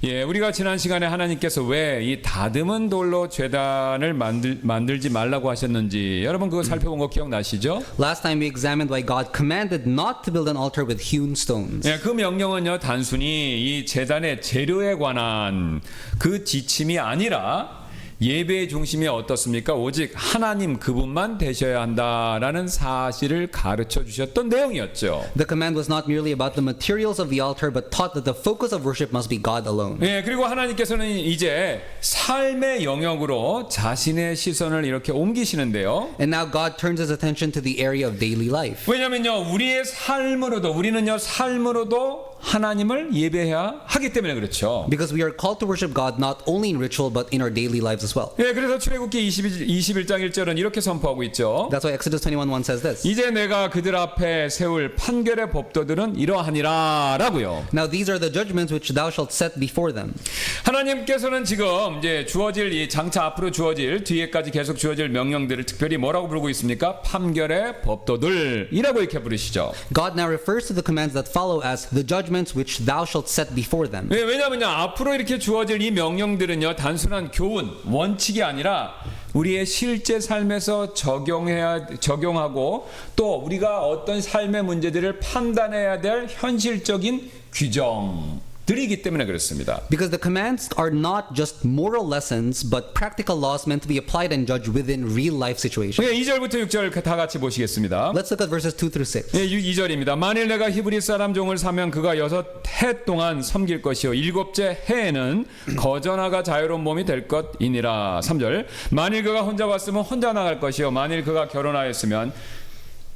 예, 우리가 지난 시간에 하나님께서 왜 이 다듬은 돌로 제단을 만들지 말라고 하셨는지 여러분 그거 살펴본 거 기억나시죠? Last time we examined why God commanded not to build an altar with hewn stones. 예, 그 명령은요 단순히 이 제단의 재료에 관한 그 지침이 아니라 예배의 중심이 어떻습니까? 오직 하나님 그분만 되셔야 한다라는 사실을 가르쳐 주셨던 내용이었죠. The command was not merely about the materials of the altar, but taught that the focus of worship must be God alone. 예, 그리고 하나님께서는 이제 삶의 영역으로 자신의 시선을 이렇게 옮기시는데요. And now God turns his attention to the area of daily life. 왜냐면요, 우리는요 삶으로도 하나님을 예배해야 하기 때문에 그렇죠. Because we are called to worship God not only in ritual but in our daily lives as well. 예, 그래서 출애굽기 21장 1절은 이렇게 선포하고 있죠. That's why Exodus 21:1 says this. 이제 내가 그들 앞에 세울 판결의 법도들은 이러하니라라고요. Now these are the judgments which thou shalt set before them. 하나님께서는 지금 이제 주어질 이 장차 앞으로 주어질 뒤에까지 계속 주어질 명령들을 특별히 뭐라고 부르고 있습니까? 판결의 법도들이라고 이렇게 부르시죠. God now refers to the commands that follow as the judgments which thou shalt set before them. 예, 왜냐하면요 앞으로 이렇게 주어질 이 명령들은요 단순한 교훈 원칙이 아니라 우리의 실제 삶에서 적용하고 또 우리가 어떤 삶의 문제들을 판단해야 될 현실적인 규정들이기 때문에 그렇습니다. Because the commands are not just moral lessons, but practical laws meant to be applied and judged within real life situations. 예, 2절부터 6절 다 같이 보시겠습니다. Let's look at verses 2 through 6. 예, 2절입니다. 만일 내가 히브리 사람 종을 사면 그가 6해 동안 섬길 것이요 7째 해에는 거저나가 자유로운 몸이 될 것이니라. 3절 만일 그가 혼자 왔으면 혼자 나갈 것이요 만일 그가 결혼하였으면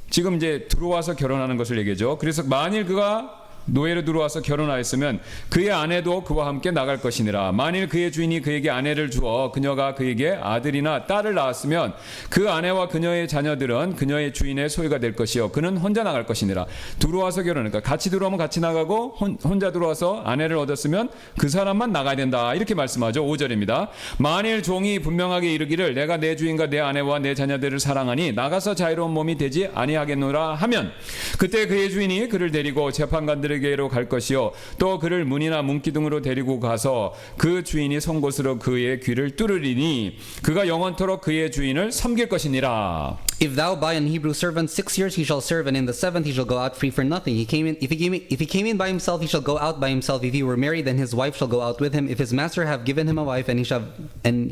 지금 이제 들어와서 결혼하는 것을 얘기죠. 그래서 만일 그가 노예로 들어와서 결혼하였으면 그의 아내도 그와 함께 나갈 것이니라. 만일 그의 주인이 그에게 아내를 주어 그녀가 그에게 아들이나 딸을 낳았으면 그 아내와 그녀의 자녀들은 그녀의 주인의 소유가 될 것이요 그는 혼자 나갈 것이니라. 들어와서 결혼하니까 같이 들어오면 같이 나가고 혼자 들어와서 아내를 얻었으면 그 사람만 나가야 된다 이렇게 말씀하죠. 5절입니다. 만일 종이 분명하게 이르기를 내가 내 주인과 내 아내와 내 자녀들을 사랑하니 나가서 자유로운 몸이 되지 아니하겠노라 하면 그때 그의 주인이 그를 데리고 재판관들에게로 갈 것이요 또 그를 문이나 문기둥으로 데리고 가서 그 주인이 선 곳으로 그의 귀를 뚫으리니 그가 영원토록 그의 주인을 섬길 것이니라. If thou buy an Hebrew servant 6 years, he shall serve, and in the 7th he shall go out free for nothing. If he came in by himself, he shall go out by himself. If he were married, then his wife shall go out with him. If his master have given him a wife, and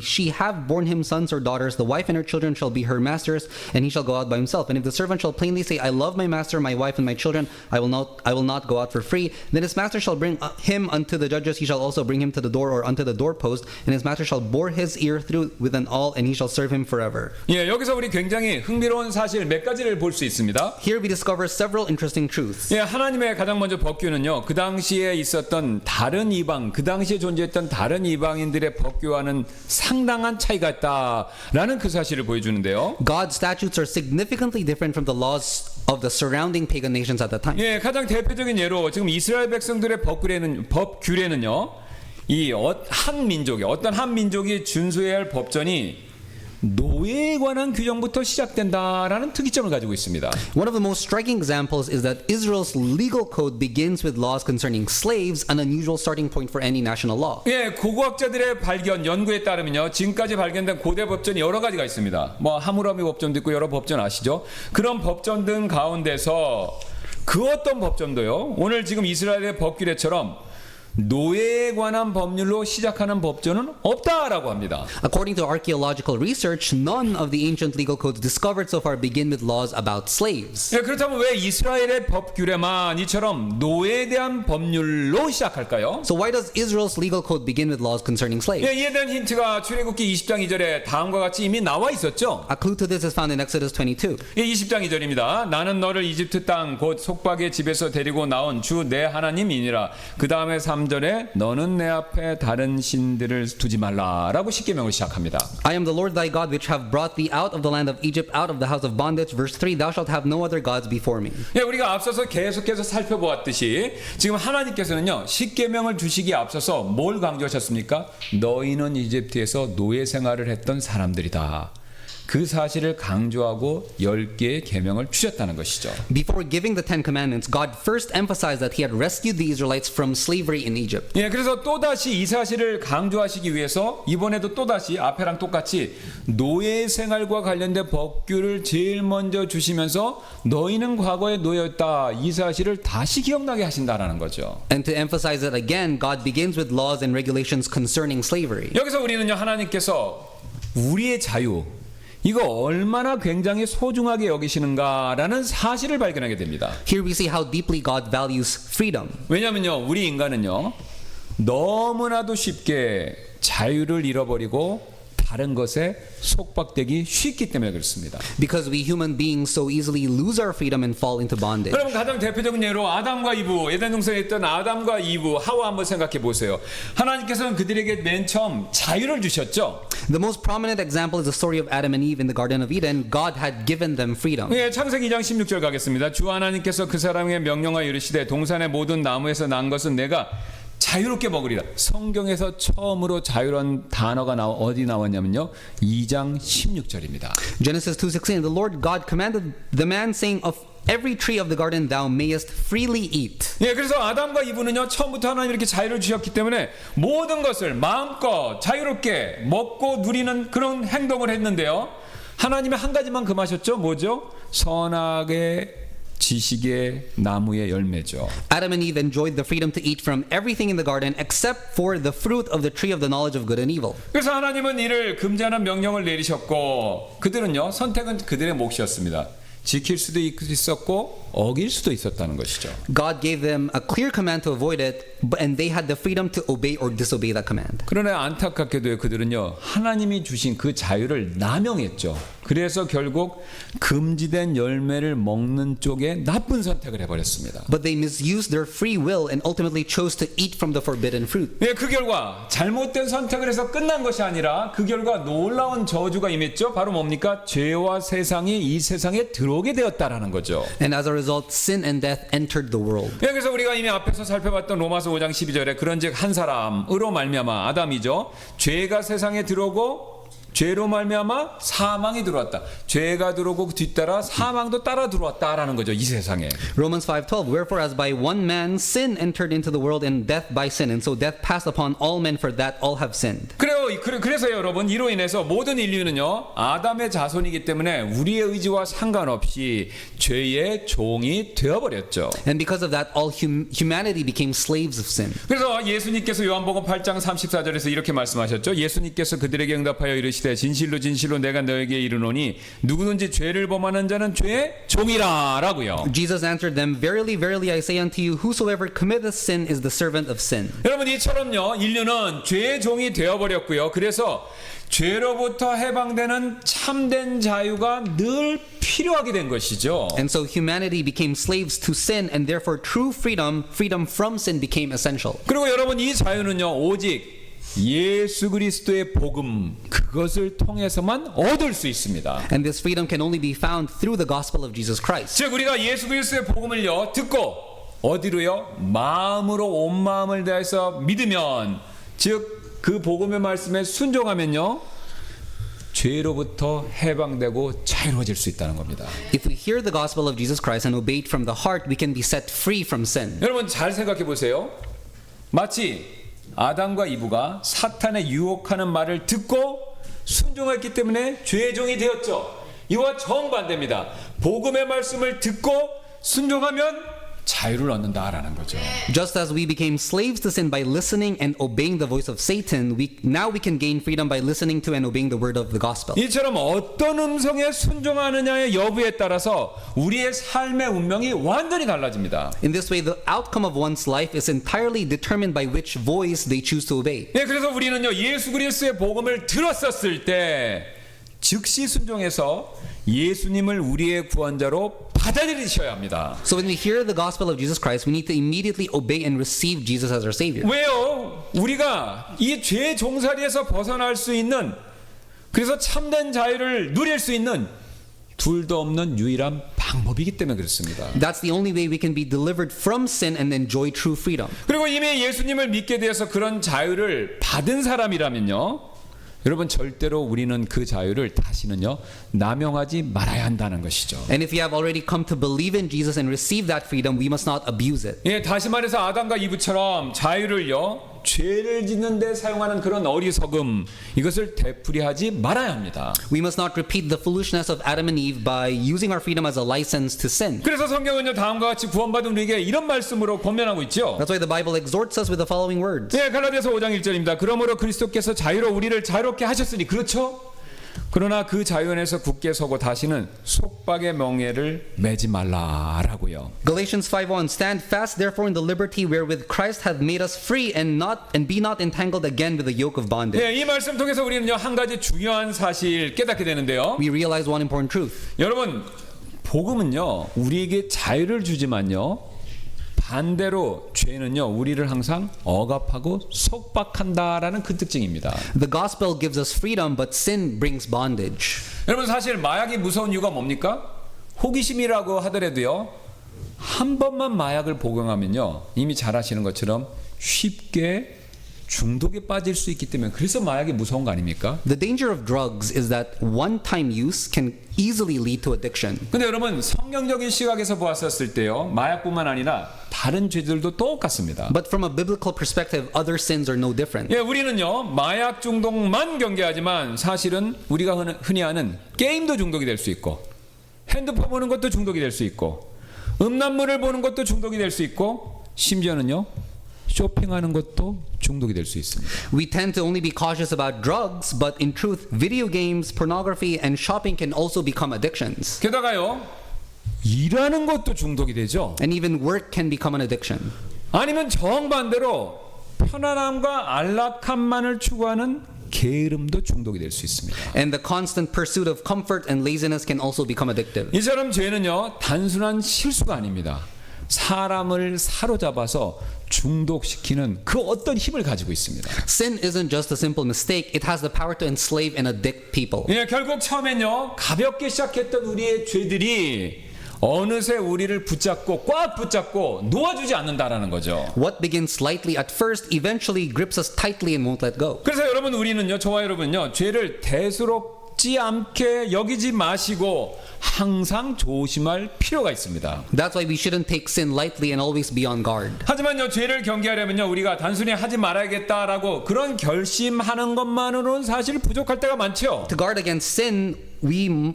she have borne him sons or daughters, the wife and her children shall be her master's, and he shall go out by himself. And if the servant shall plainly say, I love my master, my wife, and my children, I will not go out for free, then his master shall bring him unto the judges. He shall also bring him to the door or unto the doorpost, and his master shall bore his ear through with an awl, and he shall serve him forever. 예, 여기서 우리 굉장히 흥미로운 사실 몇 가지를 볼 수 있습니다. Here we discover several interesting truths. 예, 하나님의 가장 먼저 법규는요. 그 당시에 있었던 다른 이방, 그 당시에 존재했던 다른 이방인들의 법규와는 상당한 차이가 있다라는 그 사실을 보여주는데요. God's statutes are significantly different from the laws of the surrounding pagan nations at the time. 예, 가장 대표적인 예로 지금 이스라엘 백성들의 법규례는요. 이 어떤 한 민족이 준수해야 할 법전이 노예에 관한 규정부터 시작된다라는 특이점을 가지고 있습니다. One of the most striking examples is that Israel's legal code begins with laws concerning slaves, an unusual starting point for any national law. 예, 고고학자들의 연구에 따르면요, 지금까지 발견된 고대 법전이 여러 가지가 있습니다. 뭐 하무라비 법전도 있고 여러 법전 아시죠? 그런 법전 등 가운데서 그 어떤 법전도요, 오늘 지금 이스라엘의 법규례처럼 노예에 관한 법률로 시작하는 법전은 없다라고 합니다. According to archaeological research, none of the ancient legal codes discovered so far begin with laws about slaves. 예, 그렇다면 왜 이스라엘의 법규례만 이처럼 노예에 대한 법률로 시작할까요? So why does Israel's legal code begin with laws concerning slaves? 예, 이에 대한 힌트가 출애굽기 20장 2절에 다음과 같이 이미 나와 있었죠. A clue to this is found in Exodus 22. 예, 20장 2절입니다. 나는 너를 이집트 땅 곧 속박의 집에서 데리고 나온 주 내 하나님이니라. 그 다음에 3절에 너는 내 앞에 다른 신들을 두지 말라라고 십계명을 시작합니다. I am the Lord thy God which have brought thee out of the land of Egypt, out of the house of bondage. Verse 3, thou shalt have no other gods before me. 예, 우리가 앞서서 계속해서 살펴보았듯이 지금 하나님께서는요, 십계명을 주시기에 앞서서 뭘 강조하셨습니까? 너희는 이집트에서 노예 생활을 했던 사람들이다. 그 사실을 강조하고 10개의 계명을 주셨다는 것이죠. Before giving the Ten Commandments, God first emphasized that He had rescued the Israelites from slavery in Egypt. 예, 그래서 또다시 이 사실을 강조하시기 위해서 이번에도 또다시 앞에랑 똑같이 노예 생활과 관련된 법규를 제일 먼저 주시면서 너희는 과거에 노예였다 이 사실을 다시 기억나게 하신다라는 거죠. And to emphasize it again, God begins with laws and regulations concerning slavery. 여기서 우리는요 하나님께서 우리의 자유 이거 얼마나 굉장히 소중하게 여기시는가라는 사실을 발견하게 됩니다. Here we see how deeply God values freedom. 왜냐면요 우리 인간은요 너무나도 쉽게 자유를 잃어버리고 다른 것에 속박되기 쉽기 때문에 그렇습니다. Because we human beings so easily lose our freedom and fall into bondage. 여러분 가장 대표적인 예로 아담과 이브 에덴 동산에 있던 아담과 이브 하와 한번 생각해 보세요. 하나님께서는 그들에게 맨 처음 자유를 주셨죠. The most prominent example is the story of Adam and Eve in the Garden of Eden. God had given them freedom. 예, 창세기 2장 16절 가겠습니다. 주 하나님께서 그 사람에게 명령하여 이르시되 동산의 모든 나무에서 난 것은 내가 자유롭게 먹으리라. 성경에서 처음으로 자유란 단어가 어디 나왔냐면요 2장 16절입니다. Genesis 2:16 The Lord God commanded the man saying of every tree of the garden thou mayest freely eat. 예, 그래서 아담과 이브는요 처음부터 하나님 이렇게 자유를 주셨기 때문에 모든 것을 마음껏 자유롭게 먹고 누리는 그런 행동을 했는데요. 하나님이 한 가지만 금하셨죠. 뭐죠? 선악의 지식의 나무의 열매죠. Adam and Eve enjoyed the freedom to eat from everything in the garden except for the fruit of the tree of the knowledge of good and evil. 그래서 하나님은 이를 금지하는 명령을 내리셨고 그들은요 선택은 그들의 몫이었습니다. 지킬 수도 있었고 어길 수도 있었다는 것이죠. God gave them a clear command to avoid it, and they had the freedom to obey or disobey that command. 그러나 안타깝게도 그들은요 하나님이 주신 그 자유를 남용했죠. 그래서 결국 금지된 열매를 먹는 쪽에 나쁜 선택을 해버렸습니다. But they misused their free will and ultimately chose to eat from the forbidden fruit. 예, 그 결과 잘못된 선택을 해서 끝난 것이 아니라 그 결과 놀라운 저주가 임했죠. 바로 뭡니까? 죄와 세상이 이 세상에 들어오게 되었다라는 거죠. And as a result, sin and death entered the world. 예, 그래서 우리가 이미 앞에서 살펴봤던 로마서 5장 12절에 그런즉 한 사람으로 말미암아 아담이죠. 죄가 세상에 들어오고 죄로 말미암아 사망이 들어왔다. 죄가 들어오고 뒤따라 사망도 따라 들어왔다라는 거죠. 이 세상에. Romans 5:12 Wherefore as by one man sin entered into the world and death by sin and so death passed upon all men for that all have sinned. 그래서 여러분 이로 인해서 모든 인류는요 아담의 자손이기 때문에 우리의 의지와 상관없이 죄의 종이 되어버렸죠. And because of that all humanity became slaves of sin. 그래서 예수님께서 요한복음 8장 34절에서 이렇게 말씀하셨죠. 예수님께서 그들에게 응답하여 이르시되 진실로 진실로 내가 너에게 이르노니 누구든지 죄를 범하는 자는 죄의 종이라라고요. Jesus answered them, Verily, verily, I say unto you, whosoever committeth sin is the servant of sin. 여러분 이처럼요 인류는 죄의 종이 되어버렸고요. 그래서 죄로부터 해방되는 참된 자유가 늘 필요하게 된 것이죠. And so humanity became slaves to sin, and therefore true freedom from sin became essential. 그리고 여러분 이 자유는요 오직 예수 그리스도의 복음 그것을 통해서만 얻을 수 있습니다. And this freedom can only be found through the gospel of Jesus Christ. 즉 우리가 예수 그리스도의 복음을요 듣고 어디로요? 마음으로 온 마음을 다해서 믿으면 즉 그 복음의 말씀에 순종하면요 죄로부터 해방되고 자유로워질 수 있다는 겁니다. If we hear the gospel of Jesus Christ and obey it from the heart, we can be set free from sin. 여러분 잘 생각해 보세요. 마치 아담과 이브가 사탄의 유혹하는 말을 듣고 순종했기 때문에 죄의 종이 되었죠. 이와 정반대입니다. 복음의 말씀을 듣고 순종하면 자유를 얻는다라는 거죠. Just as we became slaves to sin by listening and obeying the voice of Satan, now we can gain freedom by listening to and obeying the word of the gospel. 이처럼 어떤 음성에 순종하느냐의 여부에 따라서 우리의 삶의 운명이 완전히 달라집니다. In this way, the outcome of one's life is entirely determined by which voice they choose to obey. 예, 그래서 우리는요 예수 그리스도의 복음을 들었었을 때 즉시 순종해서 예수님을 우리의 구원자로 받아들이셔야 합니다. So when we hear the gospel of Jesus Christ, we need to immediately obey and receive Jesus as our Savior. 왜요? 우리가 이 죄 종살이에서 벗어날 수 있는 그래서 참된 자유를 누릴 수 있는 둘도 없는 유일한 방법이기 때문에 그렇습니다. That's the only way we can be delivered from sin and enjoy true freedom. 그리고 이미 예수님을 믿게 되어서 그런 자유를 받은 사람이라면요. 여러분 절대로 우리는 그 자유를 다시는요 남용하지 말아야 한다는 것이죠. And if you have already come to believe in Jesus and receive that freedom, we must not abuse it. 예, 다시 말해서 아담과 이브처럼 자유를요 죄를 짓는 데 사용하는 그런 어리석음 이것을 되풀이하지 말아야 합니다. We must not repeat the foolishness of Adam and Eve by using our freedom as a license to sin. 그래서 성경은요 다음과 같이 구원받은 우리에게 이런 말씀으로 권면하고 있죠. That's why the Bible exhorts us with the following words. 예, 갈라디아서 5장 1절입니다. 그러므로 그리스도께서 자유로 우리를 자유롭게 하셨으니 그렇죠? 그러나 그 자유 안에서 굳게 서고 다시는 속박의 멍에를 매지 말라라고요. Galatians 5:1 Stand fast therefore in the liberty wherewith Christ hath made us free and be not entangled again with the yoke of bondage. 예, 이 말씀 통해서 우리는요 한 가지 중요한 사실 깨닫게 되는데요. We realize one important truth. 여러분 복음은요 우리에게 자유를 주지만요 반대로 죄는요 우리를 항상 억압하고 속박한다라는 그 특징입니다. The gospel gives us freedom, but sin brings bondage. 여러분 사실 마약이 무서운 이유가 뭡니까? 호기심이라고 하더라도요 한 번만 마약을 복용하면요 이미 잘 아시는 것처럼 쉽게 중독에 빠질 수 있기 때문에 그래서 마약이 무서운 거 아닙니까? The danger of drugs is that one-time use can easily lead to addiction. 근데 여러분 성경적인 시각에서 보았을 때요 마약뿐만 아니라 다른 죄들도 똑같습니다. But from a biblical perspective, other sins are no different. 예, 우리는요 마약 중독만 경계하지만 사실은 우리가 흔히 하는 게임도 중독이 될 수 있고 핸드폰 보는 것도 중독이 될 수 있고 음란물을 보는 것도 중독이 될 수 있고 심지어는요 쇼핑하는 것도 중독이 될 수 있습니다. We tend to only be cautious about drugs, but in truth, video games, pornography, and shopping can also become addictions. 게다가요 일하는 것도 중독이 되죠. And even work can become an addiction. 아니면 정반대로 편안함과 안락함만을 추구하는 게으름도 중독이 될 수 있습니다. And the constant pursuit of comfort and laziness can also become addictive. 이처럼 죄는요 단순한 실수가 아닙니다. 사람을 사로잡아서 중독시키는 그 어떤 힘을 가지고 있습니다. Sin isn't just a simple mistake, it has the power to enslave and addict people. 예, 결국 처음엔요 가볍게 시작했던 우리의 죄들이 어느새 우리를 붙잡고 꽉 붙잡고 놓아주지 않는다라는 거죠. What begins lightly at first eventually grips us tightly and won't let go. 그래서 여러분 우리는요 저와 여러분요 죄를 대수롭지 않게 여기지 마시고 항상 조심할 필요가 있습니다. That's why we shouldn't take sin lightly and always be on guard. 하지만요 죄를 경계하려면요 우리가 단순히 하지 말아야겠다라고 그런 결심하는 것만으로는 사실 부족할 때가 많죠. To guard against sin,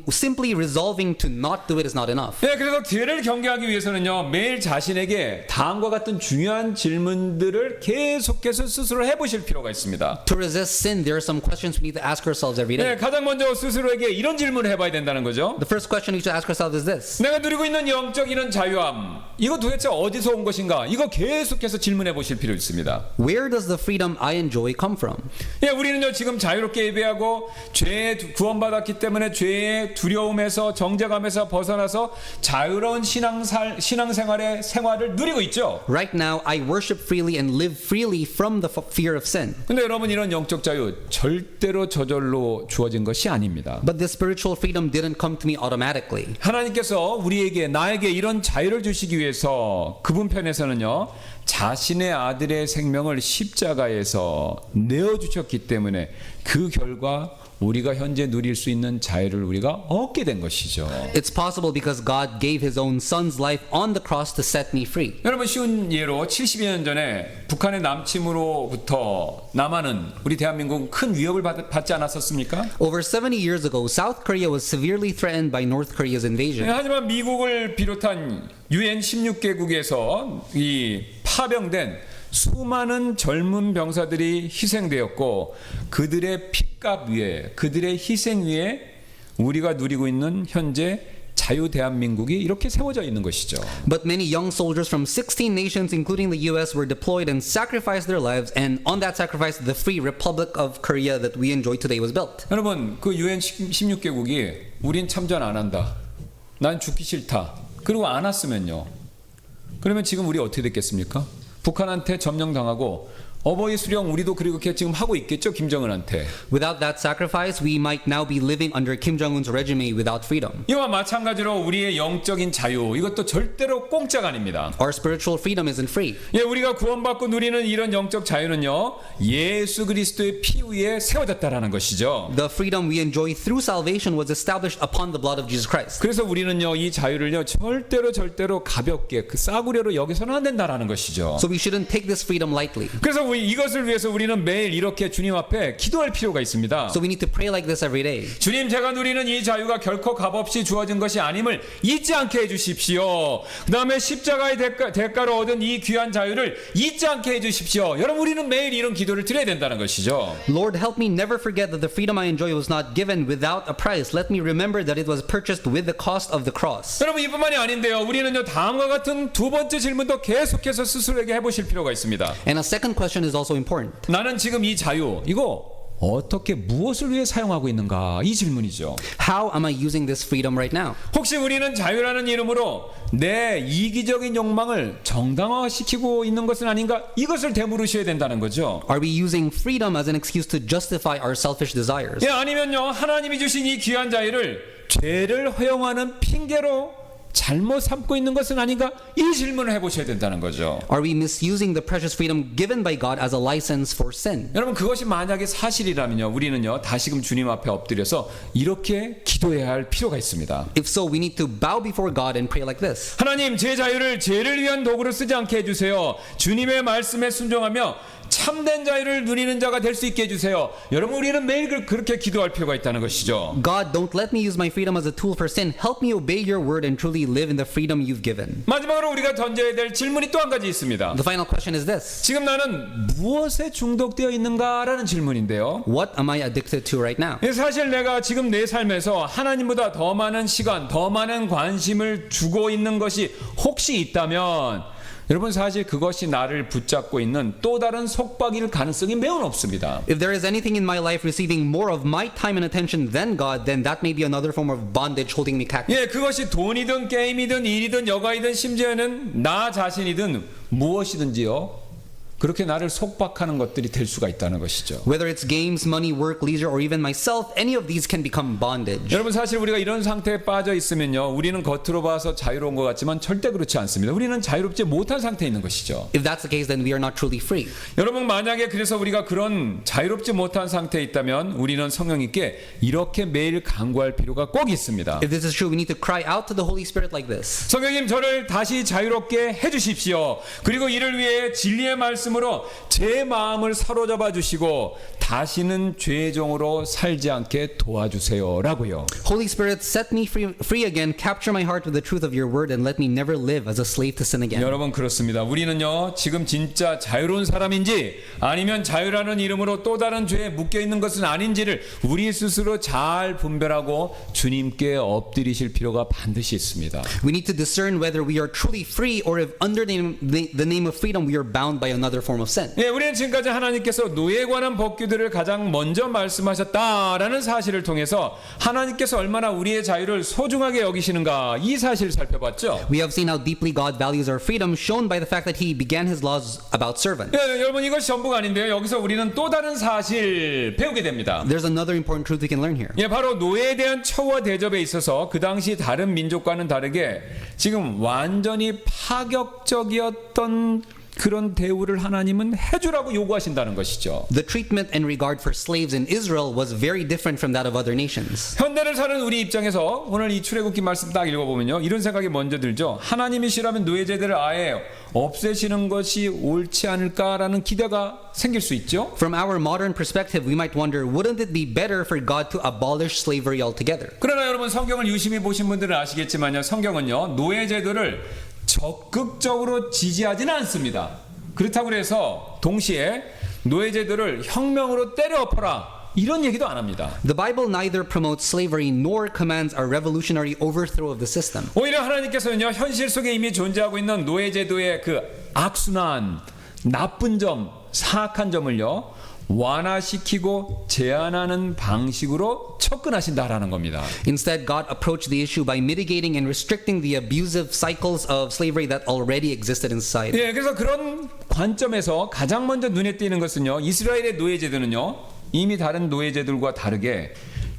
simply resolving to not do it is not enough. 네, 그래서 죄를 경계하기 위해서는요 매일 자신에게 다음과 같은 중요한 질문들을 계속해서 스스로 해보실 필요가 있습니다. To resist sin, there are some questions we need to ask ourselves every 네, day. 가장 먼저 스스로에게 이런 질문을 해봐야 된다는 거죠. The first question we should ask ourselves is this. 내가 누리고 있는 영적 이런 자유함 이거 도대체 어디서 온 것인가 이거 계속해서 질문해 보실 필요 있습니다. Where does the freedom I enjoy come from? 예, 우리는요 지금 자유롭게 예배하고 죄에 구원받았기 때문에 죄의 두려움에서 정죄감에서 벗어나서 자유로운 신앙생활의 생활을 누리고 있죠. Right now, I worship freely and live freely from the fear of sin. 근데 여러분 이런 영적 자유 절대로 저절로 주어진 것이 아닙니다. But this spiritual freedom didn't come to me automatically. 하나님께서 우리에게 나에게 이런 자유를 주시기 위해서 그분 편에서는요 자신의 아들의 생명을 십자가에서 내어주셨기 때문에 그 결과 우리가 현재 누릴 수 있는 자유를 우리가 얻게 된 것이죠. It's possible because God gave His own Son's life on the cross to set me free. 여러분 쉬운 예로 70여 년 전에 북한의 남침으로부터 남한은 우리 대한민국은 큰 위협을 받지 않았었습니까? Over 70 years ago, South Korea was severely threatened by North Korea's invasion. 하지만 미국을 비롯한 UN 16개국에서 이 파병된 수많은 젊은 병사들이 희생되었고 그들의 핏값 위에 그들의 희생 위에 우리가 누리고 있는 현재 자유 대한민국이 이렇게 세워져 있는 것이죠. But many young soldiers from 16 nations, including the U.S., were deployed and sacrificed their lives, and on that sacrifice, the free Republic of Korea that we enjoy today was built. 여러분, 그 UN 16개국이 우린 참전 안 한다. 난 죽기 싫다. 그리고 안 왔으면요. 그러면 지금 우리 어떻게 됐겠습니까? 북한한테 점령당하고 어버이 수령 우리도 그렇게 지금 하고 있겠죠, 김정은한테. Without that sacrifice, we might now be living under Kim Jong-un's regime without freedom. 이와 마찬가지로 우리의 영적인 자유, 이것도 절대로 공짜가 아닙니다. Our spiritual freedom isn't free. 예, 우리가 구원받고 누리는 이런 영적 자유는요, 예수 그리스도의 피 위에 세워졌다라는 것이죠. The freedom we enjoy through salvation was established upon the blood of Jesus Christ. 그래서 우리는요, 이 자유를요, 절대로 가볍게 그 싸구려로 여기서는 안 된다라는 것이죠. So we shouldn't take this freedom lightly. 그래서 이것을 위해서 우리는 매일 이렇게 주님 앞에 기도할 필요가 있습니다. So we need to pray like this every day. 주님, 제가 누리는 이 자유가 결코 값없이 주어진 것이 아님을 잊지 않게 해주십시오. 그 다음에 십자가의 대가로 얻은 이 귀한 자유를 잊지 않게 해주십시오. 여러분, 우리는 매일 이런 기도를 드려야 된다는 것이죠. Lord, help me never forget that the freedom I enjoy was not given without a price. Let me remember that it was purchased with the cost of the cross. 여러분, 이뿐만이 아닌데요. 우리는요, 다음과 같은 두 번째 질문도 계속해서 스스로에게 해보실 필요가 있습니다. And a second question is also important. 나는 지금 이 자유, 이거 어떻게 무엇을 위해 사용하고 있는가? 이 질문이죠. How am I using this freedom right now? 혹시 우리는 자유라는 이름으로 내 이기적인 욕망을 정당화시키고 있는 것은 아닌가? 이것을 되물으셔야 된다는 거죠. Are we using freedom as an excuse to justify our selfish desires? 예, 아니면요, 하나님이 주신 이 귀한 자유를 죄를 허용하는 핑계로 잘못 삼고 있는 것은 아닌가? 이 질문을 해보셔야 된다는 거죠. Are we misusing the precious freedom given by God as a license for sin? 여러분, 그것이 만약에 사실이라면요, 우리는요, 다시금 주님 앞에 엎드려서 이렇게 기도해야 할 필요가 있습니다. If so, we need to bow before God and pray like this. 하나님, 제 자유를 죄를 위한 도구로 쓰지 않게 해주세요. 주님의 말씀에 순종하며 참된 자유를 누리는 자가 될 수 있게 해주세요. 여러분, 우리는 매일 그렇게 기도할 필요가 있다는 것이죠. God, don't let me use my freedom as a tool for sin. Help me obey your word and truly live in the freedom you've given. 마지막으로 우리가 던져야 될 질문이 또 한 가지 있습니다. The final question is this. 지금 나는 무엇에 중독되어 있는가라는 질문인데요. What am I addicted to right now? 사실 내가 지금 내 삶에서 하나님보다 더 많은 시간, 더 많은 관심을 주고 있는 것이 혹시 있다면, 여러분, 사실 그것이 나를 붙잡고 있는 또 다른 속박일 가능성이 매우 높습니다. If there is anything in my life receiving more of my time and attention than God, then that may be another form of bondage holding me captive. 예, 그것이 돈이든 게임이든 일이든 여가이든 심지어는 나 자신이든 무엇이든지요, 그렇게 나를 속박하는 것들이 될 수가 있다는 것이죠. Whether it's games, money, work, leisure, or even myself, any of these can become bondage. 여러분, 사실 우리가 이런 상태에 빠져 있으면요, 우리는 겉으로 봐서 자유로운 것 같지만 절대 그렇지 않습니다. 우리는 자유롭지 못한 상태에 있는 것이죠. If that's the case, then we are not truly free. 여러분, 만약에 그래서 우리가 그런 자유롭지 못한 상태에 있다면 우리는 성령님께 이렇게 매일 간구할 필요가 꼭 있습니다. If this is true, we need to cry out to the Holy Spirit like this. 성령님, 저를 다시 자유롭게 해주십시오. 그리고 이를 위해 진리의 말씀으로 제 마음을 사로잡아 주시고 다시는 죄의 종으로 살지 않게 도와주세요라고요. Holy Spirit, set me free again, capture my heart with the truth of your word, and let me never live as a slave to sin again. 여러분, 그렇습니다. 우리는요, 지금 진짜 자유로운 사람인지 아니면 자유라는 이름으로 또 다른 죄에 묶여 있는 것은 아닌지를 우리 스스로 잘 분별하고 주님께 엎드리실 필요가 반드시 있습니다. We need to discern whether we are truly free or if under the name of freedom we are bound by another form of sin. 예, 우리는 지금까지 하나님께서 노예에 관한 법규들을 가장 먼저 말씀하셨다라는 사실을 통해서 하나님께서 얼마나 우리의 자유를 소중하게 여기시는가, 이 사실을 살펴봤죠. We have seen how deeply God values our freedom, shown by the fact that He began His laws about servants. 예, 여러분, 이것이 전부가 아닌데요. 여기서 우리는 또 다른 사실 배우게 됩니다. There's another important truth we can learn here. 예, 바로 노예에 대한 처우와 대접에 있어서 그 당시 다른 민족과는 다르게 지금 완전히 파격적이었던 그런 대우를 하나님은 해주라고 요구하신다는 것이죠. The treatment and regard for slaves in Israel was very different from that of other nations. 현대를 사는 우리 입장에서 오늘 이 출애굽기 말씀 딱 읽어보면요, 이런 생각이 먼저 들죠. 하나님이시라면 노예제들을 아예 없애시는 것이 옳지 않을까라는 기대가 생길 수 있죠. From our modern perspective, we might wonder, wouldn't it be better for God to abolish slavery altogether? 그러나 여러분, 성경을 유심히 보신 분들은 아시겠지만요, 성경은요, 노예제도를 적극적으로 지지하지는 않습니다. 그렇다고 해서 동시에 노예제도를 혁명으로 때려 엎어라, 이런 얘기도 안 합니다. The Bible neither promotes slavery nor commands a revolutionary overthrow of the system. 오히려 하나님께서는요, 현실 속에 이미 존재하고 있는 노예제도의 그 악순환, 나쁜 점, 사악한 점을요, 완화시키고 제한하는 방식으로 접근하신다라는 겁니다. Instead, God approached the issue by mitigating and restricting the abusive cycles of slavery that already existed in society. 예, 그래서 그런 관점에서 가장 먼저 눈에 띄는 것은요, 이스라엘의 노예제도는요, 이미 다른 노예제들과 다르게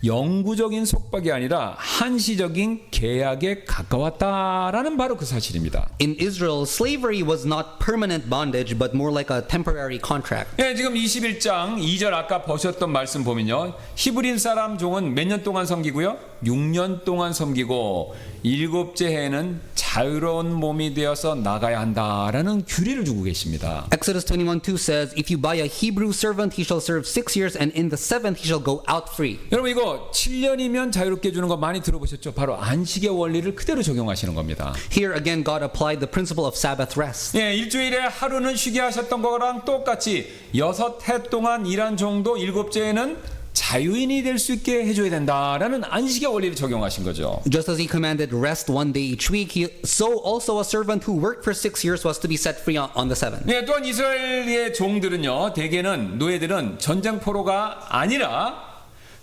영구적인 속박이 아니라 한시적인 계약에 가까웠다라는 바로 그 사실입니다. In Israel, slavery was not permanent bondage, but more like a temporary contract. 예, 지금 21장 2절 아까 보셨던 말씀 보면요, 히브린 사람 종은 몇 년 동안 섬기고요? 6년 동안 섬기고 일곱째 해에는 자유로운 몸이 되어서 나가야 한다라는 규례를 주고 계십니다. Exodus 21:2 says, "If you buy a Hebrew servant, he shall serve 6 years, and in the 7th he shall go out free." 여러분 이거 7년이면 자유롭게 해주는 거 많이 들어보셨죠? 바로 안식의 원리를 그대로 적용하시는 겁니다. Here again, God applied the principle of Sabbath rest. 예, 일주일에 하루는 쉬게 하셨던 거랑 똑같이 6해 동안 일한 종도 일곱째 해는 자유인이 될 수 있게 해줘야 된다라는 안식의 원리를 적용하신 거죠. Just as he commanded rest one day each week, so also a servant who worked for 6 years was to be set free on the 7th. 예, 또한 이스라엘의 종들은요, 대개는 노예들은 전쟁포로가 아니라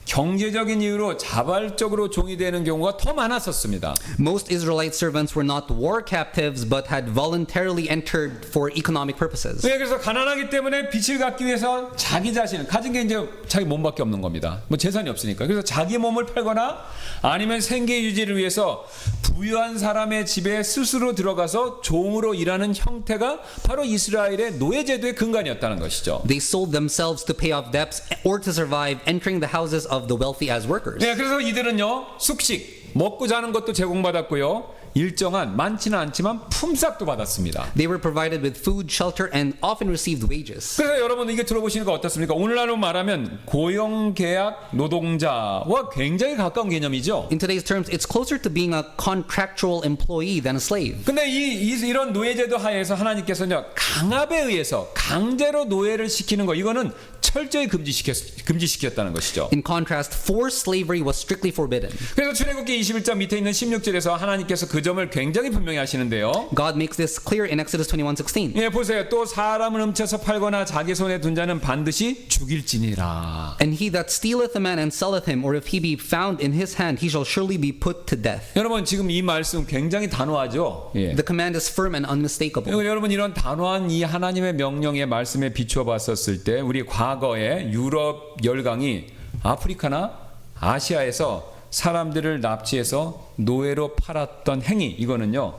경제적인 이유로 자발적으로 종이 되는 경우가 더 많았었습니다. Most Israelite servants were not war captives, but had voluntarily entered for economic purposes. 예, 그래서 가난하기 때문에 빚을 갚기 위해서 자기 자신, 가진 게 이제 자기 몸밖에 없는 겁니다. 뭐 재산이 없으니까. 그래서 자기 몸을 팔거나 아니면 생계 유지를 위해서 부유한 사람의 집에 스스로 들어가서 종으로 일하는 형태가 바로 이스라엘의 노예제도의 근간이었다는 것이죠. They sold themselves to pay off debts or to survive, entering the houses of the wealthy as workers. 네, 그래서 이들은요, 숙식, 먹고 자는 것도 제공받았고요, 일정한, 많지는 않지만 품삯도 받았습니다. They were provided with food, shelter, and often received wages. 그래서 여러분 이게 들어보시니까 어떻습니까? 오늘날로 말하면 고용계약 노동자와 굉장히 가까운 개념이죠. In today's terms, it's closer to being a contractual employee than a slave. 근데 이런 노예제도 하에서 하나님께서는요, 강압에 의해서 강제로 노예를 시키는 거, 이거는 철저히 금지시켰다는 것이죠. In contrast, forced slavery was strictly forbidden. 그래서 출애굽기 21장 밑에 있는 16절에서 하나님께서 그 점을 굉장히 분명히 하시는데요. God makes this clear in Exodus 21:16. 예, 보세요. 또 사람을 훔쳐서 팔거나 자기 손에 둔 자는 반드시 죽일지니라. And he that stealeth a man and selleth him, or if he be found in his hand, he shall surely be put to death. 여러분 지금 이 말씀 굉장히 단호하죠. 예. The command is firm and unmistakable. 여러분 이런 단호한 이 하나님의 명령의 말씀에 비추어 봤었을 때 우리 과거에 유럽 열강이 아프리카나 아시아에서 사람들을 납치해서 노예로 팔았던 행위, 이거는요,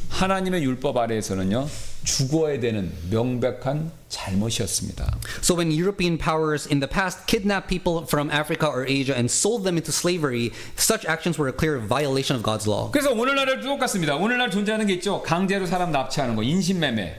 하나님의 율법 아래에서는요, 죽어야 되는 명백한 잘못이었습니다. So when European powers in the past kidnapped people from Africa or Asia and sold them into slavery, such actions were a clear violation of God's law. 그래서 오늘날에도 똑같습니다. 오늘날 존재하는 게 있죠. 강제로 사람 납치하는 거, 인신매매.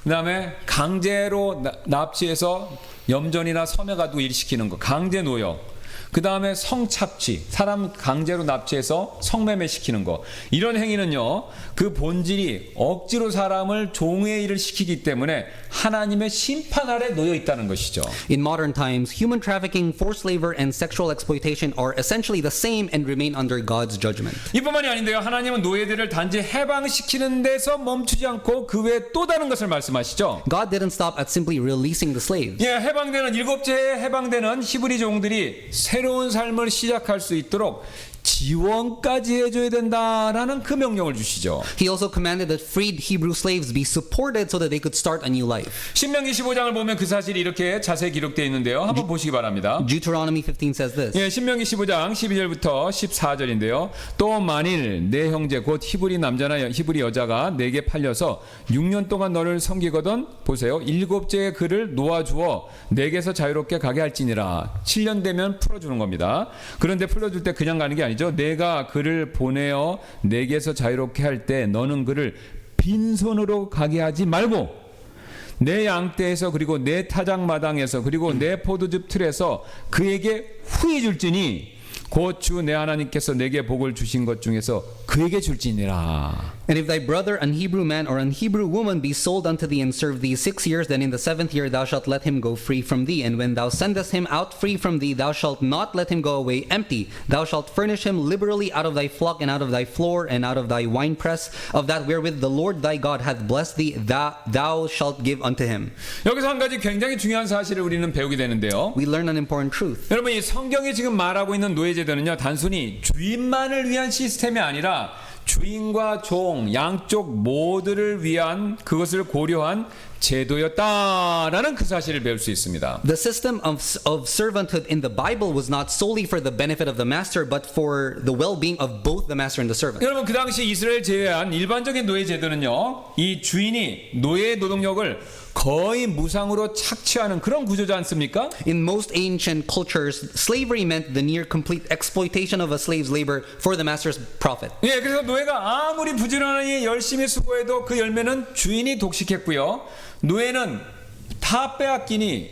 그다음에 강제로 납치해서 염전이나 섬에 가두고 일시키는 거, 강제 노역. 그 다음에 성착취, 사람 강제로 납치해서 성매매시키는 거, 이런 행위는요, 그 본질이 억지로 사람을 종의 일을 시키기 때문에 하나님의 심판 아래 놓여 있다는 것이죠. In modern times, human trafficking, forced labor, and sexual exploitation are essentially the same and remain under God's judgment. 이뿐만이 아닌데요, 하나님은 노예들을 단지 해방시키는 데서 멈추지 않고 그 외에 또 다른 것을 말씀하시죠. God didn't stop at simply releasing the slaves. 예, 해방되는 일곱째 해에 해방되는 히브리 종들이 새로운 삶을 시작할 수 있도록 지원까지 해줘야 된다라는 그 명령을 주시죠. He also commanded that freed Hebrew slaves be supported so that they could start a new life. 신명기 15장을 보면 그 사실이 이렇게 자세히 기록되어 있는데요. 한번 보시기 바랍니다. Deuteronomy 15 says this. 예, 신명기 15장 12절부터 14절인데요. 또 만일 내 형제 곧 히브리 남자나 히브리 여자가 내게 팔려서 6년 동안 너를 섬기거든, 보세요. 일곱째에 그를 놓아주어 내게서 자유롭게 가게 할지니라. 7년 되면 풀어주는 겁니다. 그런데 풀어줄 때 그냥 가는 게 아니죠. 내가 그를 보내어 내게서 자유롭게 할 때 너는 그를 빈손으로 가게 하지 말고 내 양떼에서 그리고 내 타작마당에서 그리고 내 포도즙 틀에서 그에게 후히 줄지니 곧 주 내 하나님께서 내게 복을 주신 것 중에서 그에게 줄지니라. And if thy brother, an Hebrew man or an Hebrew woman, be sold unto thee and serve thee 6 years, then in the 7th year thou shalt let him go free from thee. And when thou sendest him out free from thee, thou shalt not let him go away empty. Thou shalt furnish him liberally out of thy flock and out of thy floor and out of thy winepress, of that wherewith the Lord thy God hath blessed thee, thou shalt give unto him. 여기서 한 가지 굉장히 중요한 사실을 우리는 배우게 되는데요. We learn an important truth. 여러분, 이 성경이 지금 말하고 있는 노예제도는요, 단순히 주인만을 위한 시스템이 아니라 주인과 종 양쪽 모두를 위한, 그것을 고려한 제도였다라는 그 사실을 배울 수 있습니다. The system of servanthood in the Bible was not solely for the benefit of the master, but for the well-being of both the master and the servant. 여러분, 그 당시 이스라엘 제외한 일반적인 노예 제도는요, 이 주인이 노예 노동력을 거의 무상으로 착취하는 그런 구조지 않습니까? In most ancient cultures, slavery meant the near complete exploitation of a slave's labor for the master's profit. 예, 그래서 노예가 아무리 부지런히 열심히 수고해도 그 열매는 주인이 독식했고요. 노예는 다 빼앗기니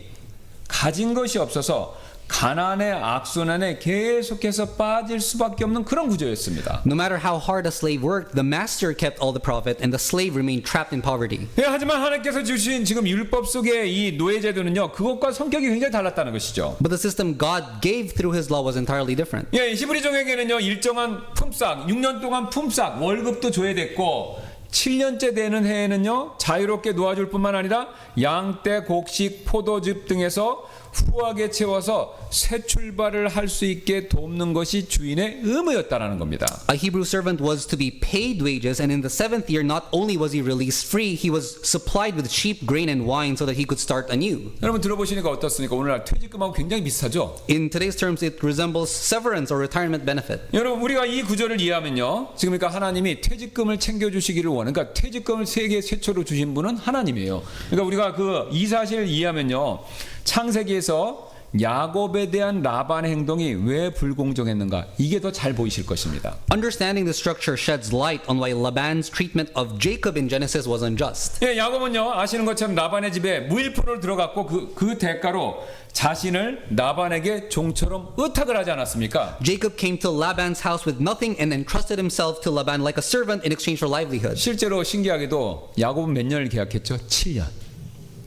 가진 것이 없어서 가난의 악순환에 계속해서 빠질 수밖에 없는 그런 구조였습니다. No matter how hard a slave worked, the master kept all the profit and the slave remained trapped in poverty. 예, 하지만 하나님께서 주신 지금 율법 속의 이 노예제도는요, 그것과 성격이 굉장히 달랐다는 것이죠. But the system God gave through his law was entirely different. 예, 히브리종에게는요, 일정한 품삯, 6년 동안 품삯, 월급도 줘야 됐고, 7년째 되는 해에는요, 자유롭게 놓아줄 뿐만 아니라 양떼, 곡식, 포도즙 등에서 후하게 채워서 새 출발을 할 수 있게 돕는 것이 주인의 의무였다라는 겁니다. A Hebrew servant was to be paid wages, and in the 7th year, not only was he released free, he was supplied with sheep, grain, and wine so that he could start anew. 여러분 들어보시니까 어떻습니까? 오늘날 퇴직금하고 굉장히 비슷하죠? In today's terms, it resembles severance or retirement benefit. 여러분, 우리가 이 구조를 이해하면요, 지금 그러니까 하나님이 퇴직금을 챙겨주시기를 원하는, 그러니까 퇴직금을 세계 최초로 주신 분은 하나님이에요. 그러니까 우리가 그 이 사실을 이해하면요, 창세기에서 야곱에 대한 라반의 행동이 왜 불공정했는가, 이게 더 잘 보이실 것입니다. Understanding the structure sheds light on why Laban's treatment of Jacob in Genesis was unjust. 예, 야곱은요, 아시는 것처럼 라반의 집에 무일푼으로 들어갔고 그 대가로 자신을 라반에게 종처럼 의탁을 하지 않았습니까? Jacob came to Laban's house with nothing and entrusted himself to Laban like a servant in exchange for livelihood. 실제로 신기하게도 야곱은 몇 년을 계약했죠? 7년.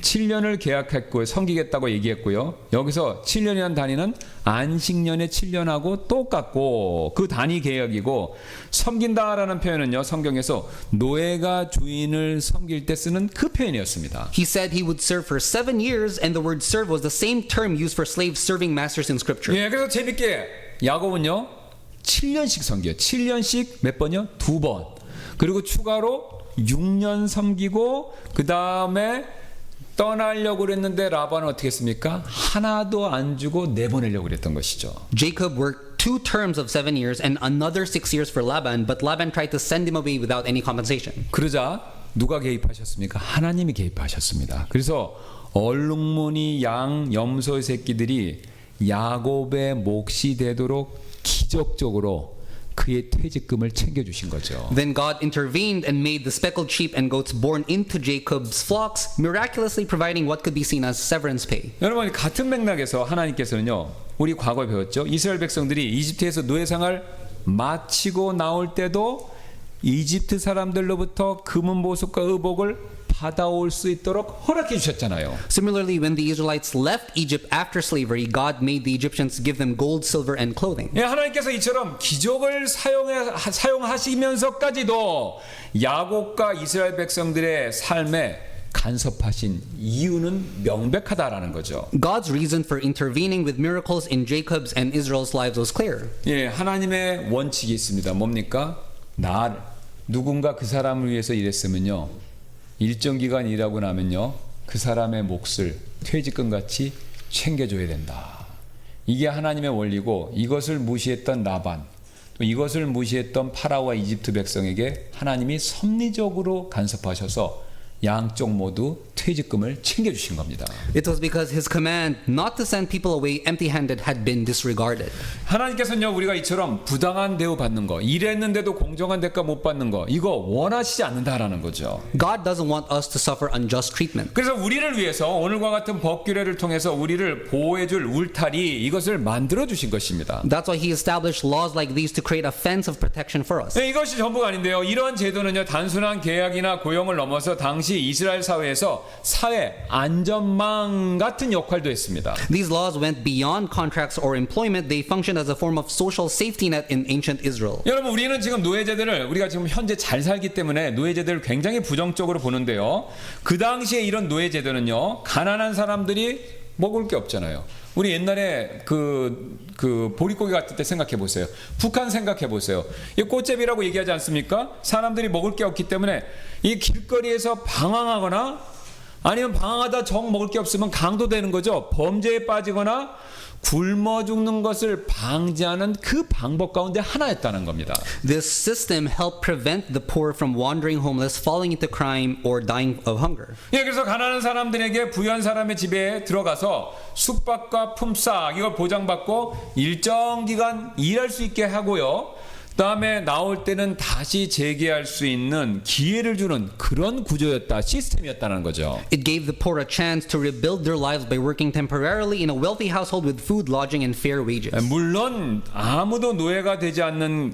7년을 계약했고 섬기겠다고 얘기했고요. 여기서 7년이라는 단위는 안식년의 7년하고 똑같고, 그 단위 계약이고, 섬긴다라는 표현은요, 성경에서 노예가 주인을 섬길 때 쓰는 그 표현이었습니다. He said he would serve for 7 years, and the word serve was the same term used for slaves serving masters in scripture. 예, 그래서 재밌게 야곱은요, 7년씩 섬겨요. 7년씩 몇 번이요? 2번. 그리고 추가로 6년 섬기고 그 다음에 떠나려고 그랬는데 라반은 어떻게 했습니까? 하나도 안 주고 내보내려고 그랬던 것이죠. Jacob worked 2 terms of 7 years and another 6 years for Laban, but Laban tried to send him away without any compensation. 그러자 누가 개입하셨습니까? 하나님이 개입하셨습니다. 그래서 얼룩무늬 양 염소의 새끼들이 야곱의 몫이 되도록 기적적으로 그의 퇴직금을 챙겨주신 거죠. Then God intervened and made the speckled sheep and goats born into Jacob's flocks, miraculously providing what could be seen as severance pay. 여러분, 같은 맥락에서 하나님께서는요, 우리 과거에 배웠죠. 이스라엘 백성들이 이집트에서 노예생활 마치고 나올 때도 이집트 사람들로부터 금은 보석과 의복을 받아올 수 있도록 허락해 주셨잖아요. Similarly, when the Israelites left Egypt after slavery, God made the Egyptians give them gold, silver, and clothing. 예, 하나님께서 이처럼 기적을 사용하시면서까지도 야곱과 이스라엘 백성들의 삶에 간섭하신 이유는 명백하다라는 거죠. God's reason for intervening with miracles in Jacob's and Israel's lives was clear. 예, 하나님의 원칙이 있습니다. 뭡니까? 누군가 그 사람을 위해서 일했으면요, 일정 기간 일하고 나면요, 그 사람의 몫을 퇴직금 같이 챙겨줘야 된다. 이게 하나님의 원리고, 이것을 무시했던 라반, 또 이것을 무시했던 파라오와 이집트 백성에게 하나님이 섭리적으로 간섭하셔서 양쪽 모두 퇴직금을 챙겨주신 겁니다. It was because his command not to send people away empty-handed had been disregarded. 하나님께서는요, 우리가 이처럼 부당한 대우 받는 거, 일했는데도 공정한 대가 못 받는 거, 이거 원하시지 않는다라는 거죠. God doesn't want us to suffer unjust treatment. 그래서 우리를 위해서 오늘과 같은 법규례를 통해서 우리를 보호해줄 울타리, 이것을 만들어 주신 것입니다. That's why he established laws like these to create a fence of protection for us. 네, 이것이 전부가 아닌데요. 이러한 제도는요, 단순한 계약이나 고용을 넘어서 당시 이스라엘 사회에서 사회 안전망 같은 역할도 했습니다. These laws went beyond contracts or employment. They functioned as a form of social safety net in ancient Israel. 여러분, 우리는 지금 노예제도를 우리가 지금 현재 잘 살기 때문에 노예제도를 굉장히 부정적으로 보는데요. 그 당시에 이런 노예제도는요, 가난한 사람들이 먹을 게 없잖아요. 우리 옛날에 그 보릿고기 같을 때 생각해 보세요. 북한 생각해 보세요. 이 꽃제비라고 얘기하지 않습니까? 사람들이 먹을 게 없기 때문에 이 길거리에서 방황하거나 아니면 방황하다 정 먹을 게 없으면 강도되는 거죠. 범죄에 빠지거나 굶어 죽는 것을 방지하는 그 방법 가운데 하나였다는 겁니다. This system helped prevent the poor from wandering homeless, falling into crime, or dying of hunger. 예, 그래서 가난한 사람들에게 부유한 사람의 집에 들어가서 숙박과 품삯 이걸 보장받고 일정 기간 일할 수 있게 하고요. 다음에 나올 때는 다시 재개할 수 있는 기회를 주는 그런 구조였다, 시스템이었다는 거죠. It gave the poor a chance to rebuild their lives by working temporarily in a wealthy household with food, lodging, and fair wages. 물론 아무도 노예가 되지 않는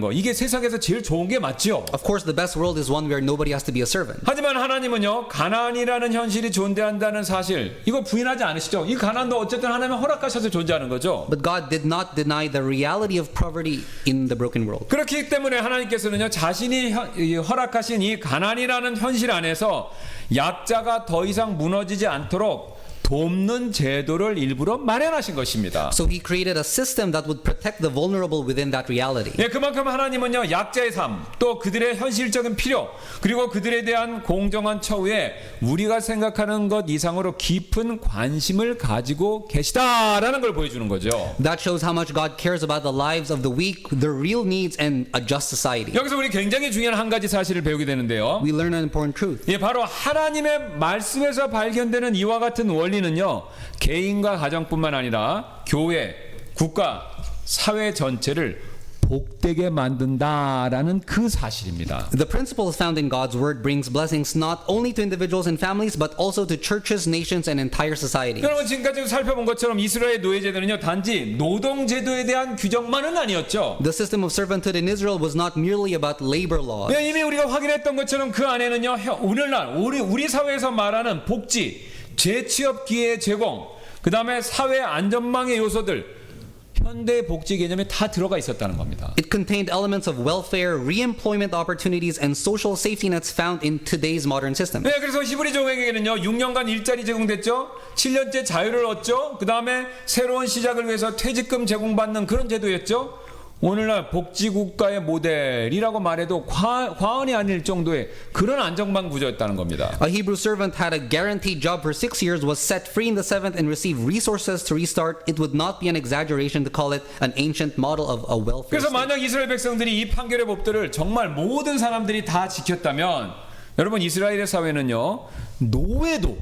거, 이게 세상에서 제일 좋은 게 맞죠. Of course, the best world is one where nobody has to be a servant. 하지만 하나님은요, 가난이라는 현실이 존재한다는 사실 이거 부인하지 않으시죠. 이 가난도 어쨌든 하나님 허락하셔서 존재하는 거죠. But God did not deny the reality of poverty in the broken world. 그렇기 때문에 하나님께서는요, 자신이 허락하신 이 가난이라는 현실 안에서 약자가 더 이상 무너지지 않도록 돕는 제도를 일부러 마련하신 것입니다. So he created a system that would protect the vulnerable within that reality. 예, 그만큼 하나님은요, 약자의 삶, 또 그들의 현실적인 필요, 그리고 그들에 대한 공정한 처우에 우리가 생각하는 것 이상으로 깊은 관심을 가지고 계시다라는 걸 보여주는 거죠. That shows how much God cares about the lives of the weak, their real needs, and a just society. 여기서 우리 굉장히 중요한 한 가지 사실을 배우게 되는데요. We learn an important truth. 예, 바로 하나님의 말씀에서 발견되는 이와 같은 원리는요, 개인과 가정뿐만 아니라 교회, 국가, 사회 전체를 복되게 만든다라는 그 사실입니다. The principles found in God's word brings blessings not only to individuals and families but also to churches, nations, and entire society. 여러분, 지금까지 살펴본 것처럼 이스라엘 노예제도는요, 단지 노동제도에 대한 규정만은 아니었죠. The system of servanthood in Israel was not merely about labor laws. 예, 이미 우리가 확인했던 것처럼 그 안에는요, 오늘날 우리 사회에서 말하는 복지, 재취업 기회 제공, 그 다음에 사회 안전망의 요소들, 현대 복지 개념에 다 들어가 있었다는 겁니다. It contained elements of welfare, re-employment opportunities, and social safety nets found in today's modern system. 네, 그래서 히브리 종에게는요, 6년간 일자리 제공됐죠. 7년째 자유를 얻죠. 그 다음에 새로운 시작을 위해서 퇴직금 제공받는 그런 제도였죠. 오늘날 복지국가의 모델이라고 말해도 과언이 아닐 정도의 그런 안정망 구조였다는 겁니다. A Hebrew servant had a guaranteed job for 6 years, was set free in the seventh, and received resources to restart. It would not be an exaggeration to call it an ancient model of a welfare 그래서 state. 만약 이스라엘 백성들이 이 판결의 법들을 정말 모든 사람들이 다 지켰다면, 여러분, 이스라엘의 사회는요, 노예도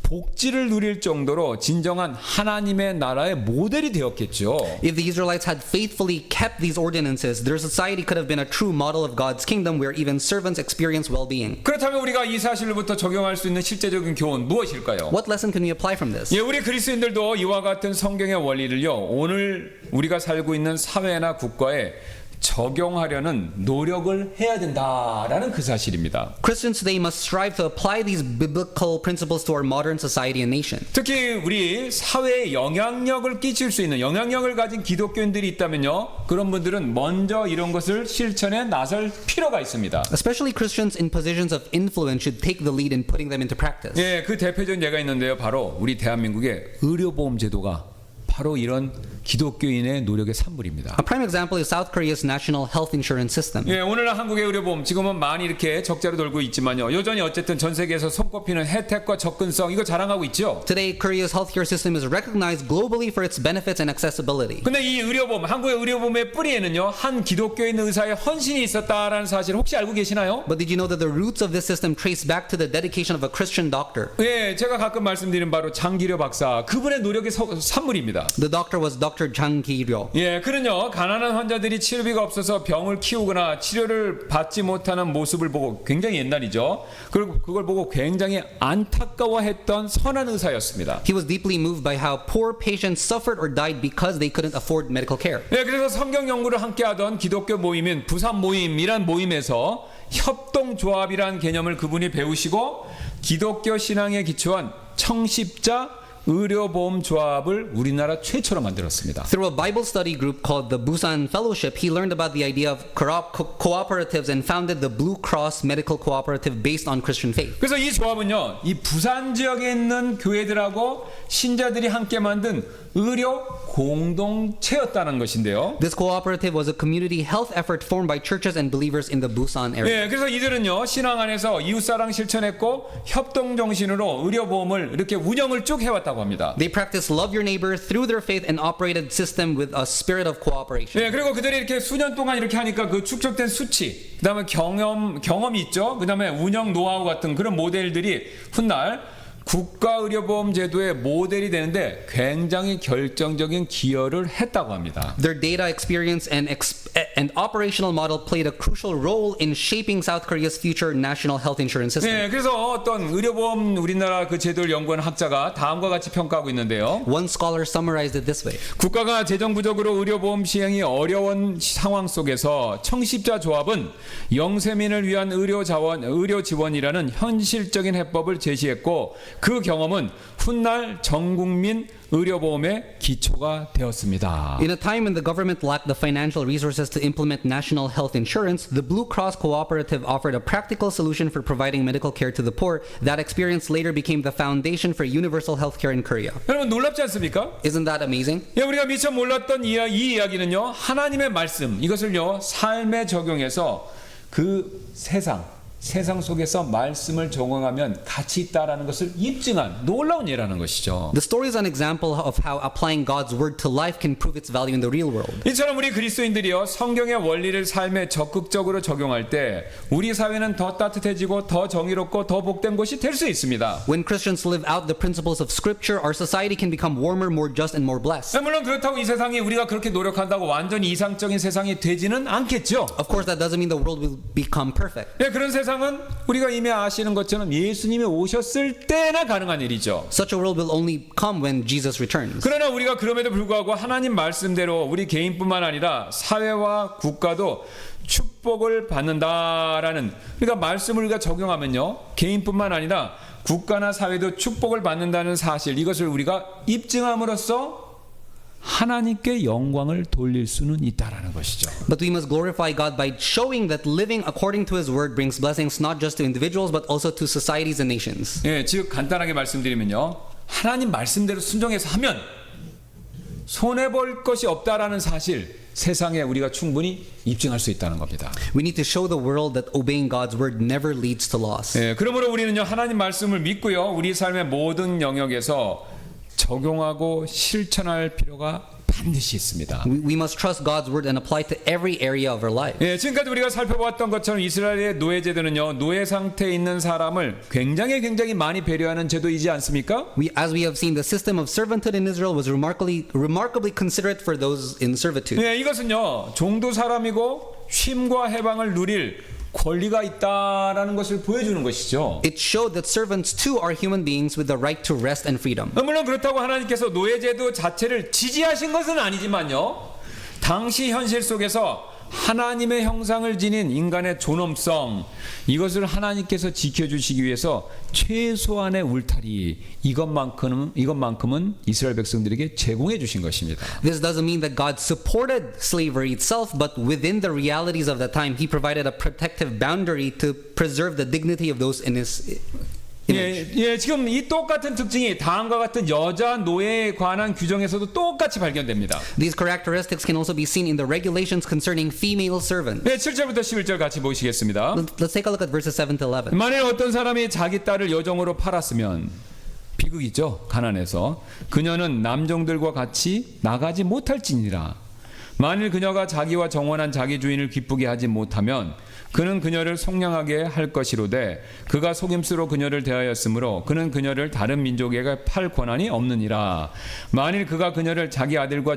복지를 누릴 정도로 진정한 하나님의 나라의 모델이 되었겠죠. If the Israelites had faithfully kept these ordinances, their society could have been a true model of God's kingdom where even servants experience well-being. 그렇다면 우리가 이 사실로부터 적용할 수 있는 실제적인 교훈 무엇일까요? What lesson can we apply from this? 예, 우리 그리스도인들도 이와 같은 성경의 원리를요, 오늘 우리가 살고 있는 사회나 국가에 적용하려는 노력을 해야 된다라는 그 사실입니다. Christians today must strive to apply these biblical principles to our modern society and nation. 특히 우리 사회에 영향력을 끼칠 수 있는, 영향력을 가진 기독교인들이 있다면요, 그런 분들은 먼저 이런 것을 실천에 나설 필요가 있습니다. Especially Christians in positions of influence should take the lead in putting them into practice. 예, 그 대표적인 예가 있는데요, 바로 우리 대한민국의 의료보험 제도가 바로 이런 기독교인의 노력의 산물입니다. A prime example is South Korea's national health insurance system. 예, 오늘날 한국의 의료보험 지금은 많이 이렇게 적자로 돌고 있지만요. 여전히 어쨌든 전 세계에서 손꼽히는 혜택과 접근성 이거 자랑하고 있죠. Today, Korea's healthcare system is recognized globally for its benefits and accessibility. 근데 이 의료보험, 한국의 의료보험의 뿌리에는요. 한 기독교인 의사의 헌신이 있었다라는 사실 혹시 알고 계시나요? But did you know that the roots of this system trace back to the dedication of a Christian doctor? 예, 제가 가끔 말씀드린 바로 장기려 박사 그분의 노력의 산물입니다. The doctor was Dr. Jang Ki-ryo. 예, 그는요 가난한 환자들이 치료비가 없어서 병을 키우거나 치료를 받지 못하는 모습을 보고 굉장히 옛날이죠. 그리고 그걸 보고 굉장히 안타까워했던 선한 의사였습니다. He was deeply moved by how poor patients suffered or died because they couldn't afford medical care. 예, 그래서 성경 연구를 함께하던 기독교 모임인 부산 모임이란 모임에서 협동조합이란 개념을 그분이 배우시고 기독교 신앙에 기초한 청십자 의료보험 조합을 우리나라 최초로 만들었습니다. Through a Bible study group called the Busan Fellowship, he learned about the idea of cooperatives and founded the Blue Cross Medical Cooperative based on Christian faith. 그래서 이 조합은요, 이 부산 지역에 있는 교회들하고 신자들이 함께 만든 의료 공동체였다는 것인데요. This cooperative was a community health effort formed by churches and believers in the Busan area. 예, 그래서 이들은요 신앙 안에서 이웃사랑 실천했고 협동 정신으로 의료보험을 이렇게 운영을 쭉 해왔다고 합니다. They practiced love your neighbor through their faith and operated system with a spirit of cooperation. 예, 그리고 그들이 이렇게 수년 동안 이렇게 하니까 그 축적된 수치, 그다음에 경험이 있죠. 그다음에 운영 노하우 같은 그런 모델들이 훗날 국가의료보험 제도의 모델이 되는데 굉장히 결정적인 기여를 했다고 합니다. Their data experience and operational model played a crucial role in shaping South Korea's future national health insurance system. 네, 그래서 어떤 의료보험 우리나라 그 제도를 연구한 학자가 다음과 같이 평가하고 있는데요. One scholar summarized it this way. 국가가 재정 부족으로 의료보험 시행이 어려운 상황 속에서 청십자 조합은 영세민을 위한 의료 지원이라는 현실적인 해법을 제시했고 그 경험은 훗날 전국민 의료보험의 기초가 되었습니다. In a time when the government lacked the financial resources to implement national health insurance, the Blue Cross Cooperative offered a practical solution for providing medical care to the poor. That experience later became the foundation for universal health care in Korea. 여러분 놀랍지 않습니까? Isn't that amazing? 예, 우리가 미처 몰랐던 이 이야기는요. 하나님의 말씀 이것을요. 삶에 적용해서 그 세상 속에서 말씀을 적용하면 가치 있다라는 것을 입증한 놀라운 예라는 것이죠. The story is an example of how applying God's word to life can prove its value in the real world. 이처럼 우리 그리스도인들이요 성경의 원리를 삶에 적극적으로 적용할 때 우리 사회는 더 따뜻해지고 더 정의롭고 더 복된 곳이 될 수 있습니다. When Christians live out the principles of Scripture, our society can become warmer, more just, and more blessed. 물론 그렇다고 이 세상이 우리가 그렇게 노력한다고 완전히 이상적인 세상이 되지는 않겠죠. Of course, that doesn't mean the world will become perfect. 예, 그런 세상은 우리가 이미 아시는 것처럼 예수님이 오셨을 때나 가능한 일이죠. Such a world will only come when Jesus returns. 그러나 우리가 그럼에도 불구하고 하나님 말씀대로 우리 개인뿐만 아니라 사회와 국가도 축복을 받는다라는 그러니까 말씀을 우리가 적용하면요 개인뿐만 아니라 국가나 사회도 축복을 받는다는 사실 이것을 우리가 입증함으로써 하나님께 영광을 돌릴 수는 있다라는 것이죠. But we must glorify God by showing that living according to His word brings blessings not just to individuals but also to societies and nations. 예, 즉 간단하게 말씀드리면요. 하나님 말씀대로 순종해서 하면 손해 볼 것이 없다라는 사실 세상에 우리가 충분히 입증할 수 있다는 겁니다. We need to show the world that obeying God's word never leads to loss. 예, 그러므로 우리는요. 하나님 말씀을 믿고요. 우리 삶의 모든 영역에서 적용하고 실천할 필요가 반드시 있습니다. We must trust God's word and apply it to every area of our life. 예, 지금까지 우리가 살펴봤던 것처럼 이스라엘의 노예 제도는요. 노예 상태에 있는 사람을 굉장히 많이 배려하는 제도이지 않습니까? As we have seen, the system of servanthood in Israel was remarkably considerate for those in servitude. 예, 이것은요. 종도 사람이고 쉼과 해방을 누릴 권리가 있다라는 것을 보여주는 것이죠. It showed that servants too are human beings with the right to rest and freedom. 물론 그렇다고 하나님께서 노예제도 자체를 지지하신 것은 아니지만요. 당시 현실 속에서 하나님의 형상을 지닌 인간의 존엄성 이것을 하나님께서 지켜주시기 위해서 최소한의 울타리 이것만큼은 이스라엘 백성들에게 제공해 주신 것입니다. This doesn't mean that God supported slavery itself, but within the realities of the time, He provided a protective boundary to preserve the dignity of those in His. 예, 지금 이 똑같은 특징이 다음과 같은 여자 노예에 관한 규정에서도 똑같이 발견됩니다. These characteristics can also be seen in the regulations concerning female servants. 네, 7절부터 11절 같이 보시겠습니다. Let's take a look at verses 7 to 11. 만일 어떤 사람이 자기 딸을 여종으로 팔았으면 비극이죠. 가난해서 그녀는 남종들과 같이 나가지 못할지니라. 만일 그녀가 자기와 정원한 자기 주인을 기쁘게 하지 못하면 그는 그녀를 속량하게 할 것이로되 그가 속임수로 그녀를 대하였으므로 그는 그녀를 다른 민족에게 팔 권한이 없느니라. 만일 그가 그녀를 자기 아들과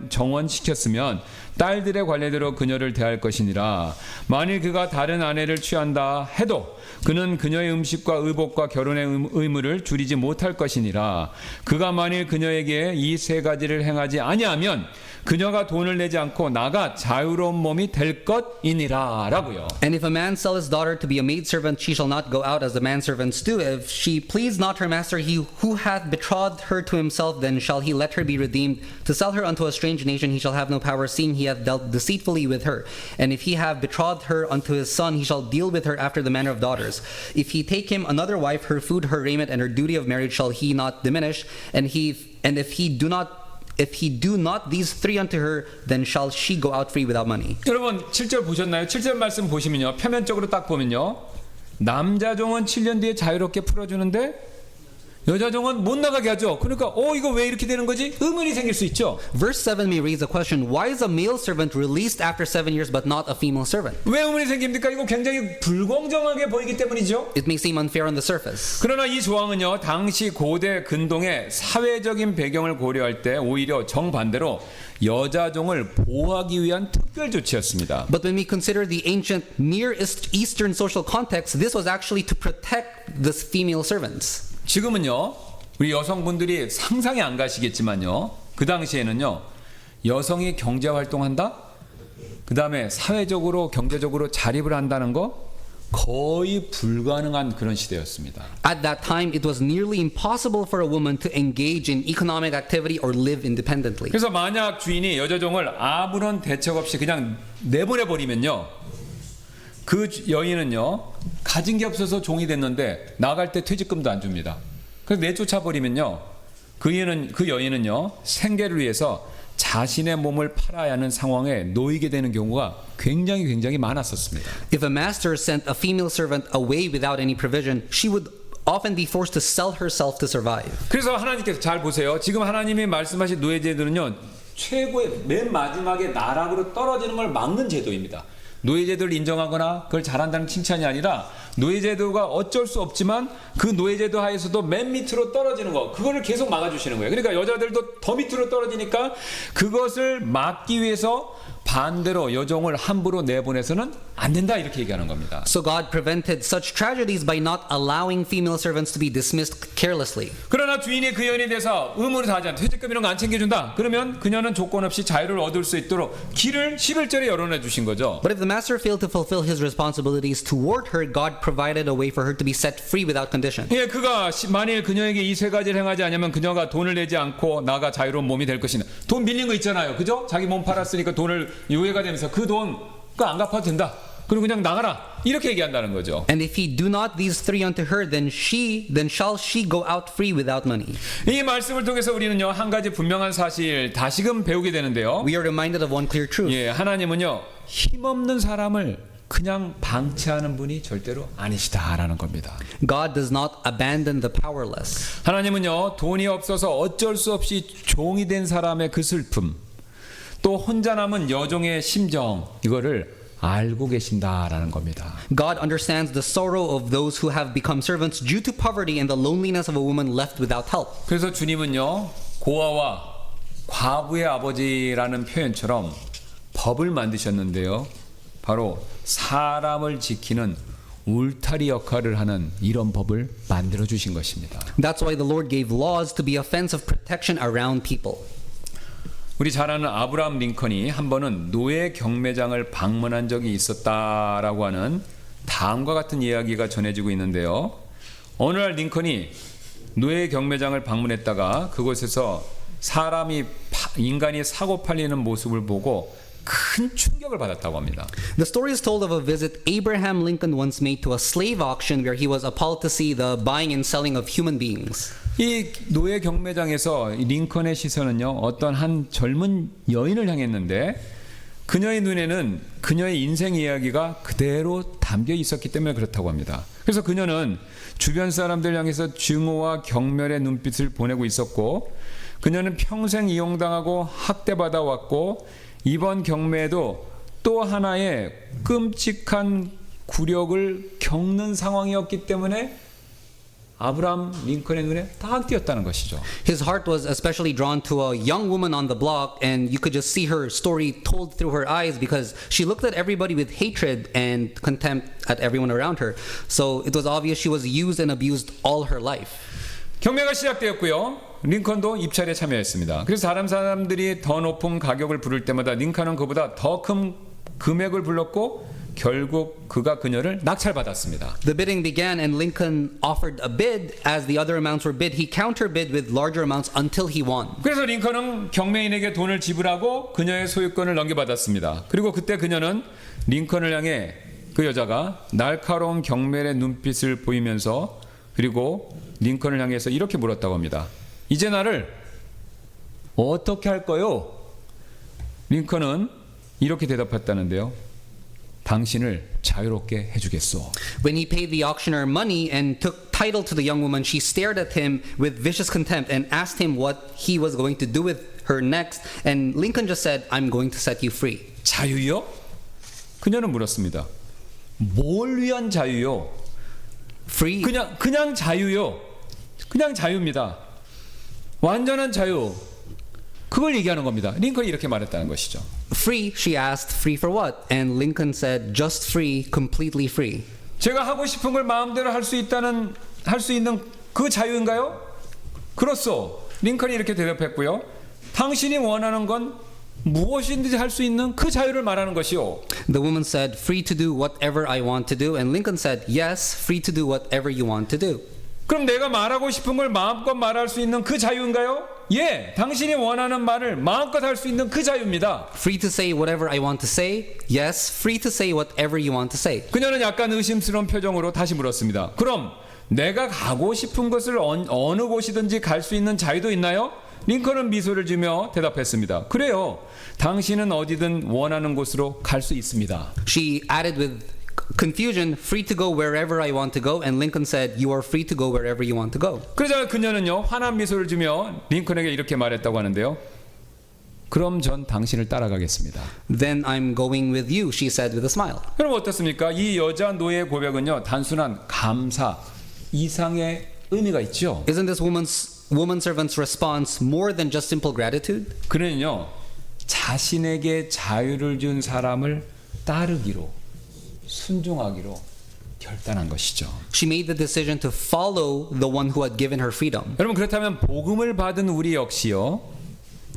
정원시켰으면 딸들의 관례대로 그녀를 대할 것이니라. 만일 그가 다른 아내를 취한다 해도 그는 그녀의 음식과 의복과 결혼의 의무를 줄이지 못할 것이니라. 그가 만일 그녀에게 이 세 가지를 행하지 아니하면 그녀가 돈을 내지 않고 나가 자유로운 몸이 될 것이니라 라고요. And if a man sell his daughter to be a maidservant, she shall not go out as the manservants do. If she please not her master, he who hath betrothed her to himself, then shall he let her be redeemed. To sell her unto a strange nation he shall have no power, seeing he hath dealt deceitfully with her. And if he have betrothed her unto his son, he shall deal with her after the manner of daughters. If he take him another wife, her food, her raiment, and her duty of marriage shall he not diminish. And if he do not these three unto her, then shall she go out free without money. 여러분 7절 보셨나요? 7절 말씀 보시면요. 표면적으로 딱 보면요. 남자 종은 7년 뒤에 자유롭게 풀어주는데 여자 종은 못 나가게 하죠. 그러니까 이거 왜 이렇게 되는 거지? 의문이 생길 수 있죠. Verse 7 may raise the question, why is a male servant released after 7 years but not a female servant? 왜 의문이 생깁니까? 이거 굉장히 불공정하게 보이기 때문이죠. It may seem unfair on the surface. 그러나 이 조항은요. 당시 고대 근동의 사회적인 배경을 고려할 때 오히려 정반대로 여자 종을 보호하기 위한 특별 조치였습니다. But when we consider the ancient Near Eastern social context, this was actually to protect the female servants. 지금은요. 우리 여성분들이 상상이 안 가시겠지만요. 그 당시에는요. 여성이 경제 활동한다? 그다음에 사회적으로 경제적으로 자립을 한다는 거 거의 불가능한 그런 시대였습니다. At that time, it was nearly impossible for a woman to engage in economic activity or live independently. 그래서 만약 주인이 여자 종을 아무런 대책 없이 그냥 내보내 버리면요. 그 여인은요. 가진 게 없어서 종이 됐는데 나갈 때 퇴직금도 안 줍니다. 그래서 내쫓아 버리면요. 그 여인은요. 생계를 위해서 자신의 몸을 팔아야 하는 상황에 놓이게 되는 경우가 굉장히 많았었습니다. If a master sent a female servant away without any provision, she would often be forced to sell herself to survive. 그래서 하나님께서 잘 보세요. 지금 하나님이 말씀하신 노예제도는요. 최고의 맨 마지막에 나락으로 떨어지는 걸 막는 제도입니다. 노예제도를 인정하거나 그걸 잘한다는 칭찬이 아니라 노예제도가 어쩔 수 없지만 그 노예제도 하에서도 맨 밑으로 떨어지는 거 그거를 계속 막아주시는 거예요. 그러니까 여자들도 더 밑으로 떨어지니까 그것을 막기 위해서 반대로 여종을 함부로 내보내서는 안 된다 이렇게 얘기하는 겁니다. So God prevented such tragedies by not allowing female servants to be dismissed carelessly. 그러나 주인이 그 여인에 대해서 의무를 다하지 않아 퇴직금 이런 거 안 챙겨준다. 그러면 그녀는 조건 없이 자유를 얻을 수 있도록 길을 11절에 열어내 주신 거죠. But if the master failed to fulfill his responsibilities toward her, God provided a way for her to be set free without condition. 예, 그가 만일 그녀에게 이 세 가지를 행하지 않으면 그녀가 돈을 내지 않고 나가 자유로운 몸이 될 것이다. 돈 빌린 거 있잖아요. 그죠? 자기 몸 팔았으니까 돈을 유예가 되면서 그 돈 그거 안 갚아도 된다. 그리고 그냥 나가라. 이렇게 얘기한다는 거죠. And if he do not these three unto her, then shall she go out free without money. 이 말씀을 통해서 우리는요 한 가지 분명한 사실 다시금 배우게 되는데요. We are reminded of one clear truth. 예, 하나님은요 힘없는 사람을 그냥 방치하는 분이 절대로 아니시다라는 겁니다. God does not abandon the powerless. 하나님은요 돈이 없어서 어쩔 수 없이 종이 된 사람의 그 슬픔, 또 혼자 남은 여종의 심정 이거를 알고 계신다라는 겁니다. God understands the sorrow of those who have become servants due to poverty and the loneliness of a woman left without help. 그래서 주님은요 고아와 과부의 아버지라는 표현처럼 법을 만드셨는데요. 바로 사람을 지키는 울타리 역할을 하는 이런 법을 만들어 주신 것입니다. That's why the Lord gave laws to be a fence of protection around people. 우리 잘 아는 아브라함 링컨이 한 번은 노예 경매장을 방문한 적이 있었다라고 하는 다음과 같은 이야기가 전해지고 있는데요. 어느 날 링컨이 노예 경매장을 방문했다가 그곳에서 인간이 사고 팔리는 모습을 보고 큰 충격을 받았다고 합니다. The story is told of a visit Abraham Lincoln once made to a slave auction where he was appalled to see the buying and selling of human beings. 이 노예 경매장에서 이 링컨의 시선은요, 어떤 한 젊은 여인을 향했는데 그녀의 눈에는 그녀의 인생 이야기가 그대로 담겨 있었기 때문에 그렇다고 합니다. 그래서 그녀는 주변 사람들 향해서 증오와 경멸의 눈빛을 보내고 있었고, 그녀는 평생 이용당하고 학대받아 왔고, 이번 경매에도 또 하나의 끔찍한 굴욕을 겪는 상황이었기 때문에 아브라함 링컨의 눈에 딱 띄었다는 것이죠. His heart was especially drawn to a young woman on the block, and you could just see her story told through her eyes because she looked at everybody with hatred and contempt at everyone around her. So it was obvious she was used and abused all her life. 경매가 시작되었고요. 링컨도 입찰에 참여했습니다. 그래서 다른 사람들이 더 높은 가격을 부를 때마다 링컨은 그보다 더 큰 금액을 불렀고 결국 그가 그녀를 낙찰받았습니다. The bidding began and Lincoln offered a bid. As the other amounts were bid, he counterbid with larger amounts until he won. 그래서 링컨은 경매인에게 돈을 지불하고 그녀의 소유권을 넘겨받았습니다. 그리고 그때 그녀는 링컨을 향해 그 여자가 날카로운 경멸의 눈빛을 보이면서 그리고 링컨을 향해서 이렇게 물었다고 합니다. 이제 나를 어떻게 할 거요? 링컨은 이렇게 대답했다는데요. 당신을 자유롭게 해주겠소. When he paid the auctioneer money and took title to the young woman, she stared at him with vicious contempt and asked him what he was going to do with her next. And Lincoln just said, I'm going to set you free. 자유요? 그녀는 물었습니다. 뭘 위한 자유요? Free? 그냥 자유요. 그냥 자유입니다. 완전한 자유. 그걸 얘기하는 겁니다. 링컨이 이렇게 말했다는 것이죠. Free, she asked. Free for what? And Lincoln said, just free, completely free. 제가 하고 싶은 걸 마음대로 할 수 있는 그 자유인가요? 그렇소. 링컨이 이렇게 대답했고요. 당신이 원하는 건 무엇이든지 할 수 있는 그 자유를 말하는 것이요. The woman said, free to do whatever I want to do. And Lincoln said, yes, free to do whatever you want to do. 그럼 내가 말하고 싶은 걸 마음껏 말할 수 있는 그 자유인가요? 예, 당신이 원하는 말을 마음껏 할 수 있는 그 자유입니다. Free to say whatever I want to say? Yes, free to say whatever you want to say. 그녀는 약간 의심스러운 표정으로 다시 물었습니다. 그럼 내가 가고 싶은 것을 어느 곳이든지 갈 수 있는 자유도 있나요? 링컨은 미소를 지으며 대답했습니다. 그래요. 당신은 어디든 원하는 곳으로 갈 수 있습니다. She added with confusion, free to go wherever I want to go. And Lincoln said, you are free to go wherever you want to go. 그러자 그녀는요, 환한 미소를 지으며 링컨에게 이렇게 말했다고 하는데요. 그럼 전 당신을 따라가겠습니다. Then I'm going with you, she said with a smile. 그럼 어떻습니까? 이 여자 노예의 고백은요, 단순한 감사 이상의 의미가 있죠. Isn't this woman servant's response more than just simple gratitude? 그는요, 자신에게 자유를 준 사람을 따르기로 순종하기로 결단한 것이죠. She made the decision to follow the one who had given her freedom. 여러분, 그렇다면 복음을 받은 우리 역시요,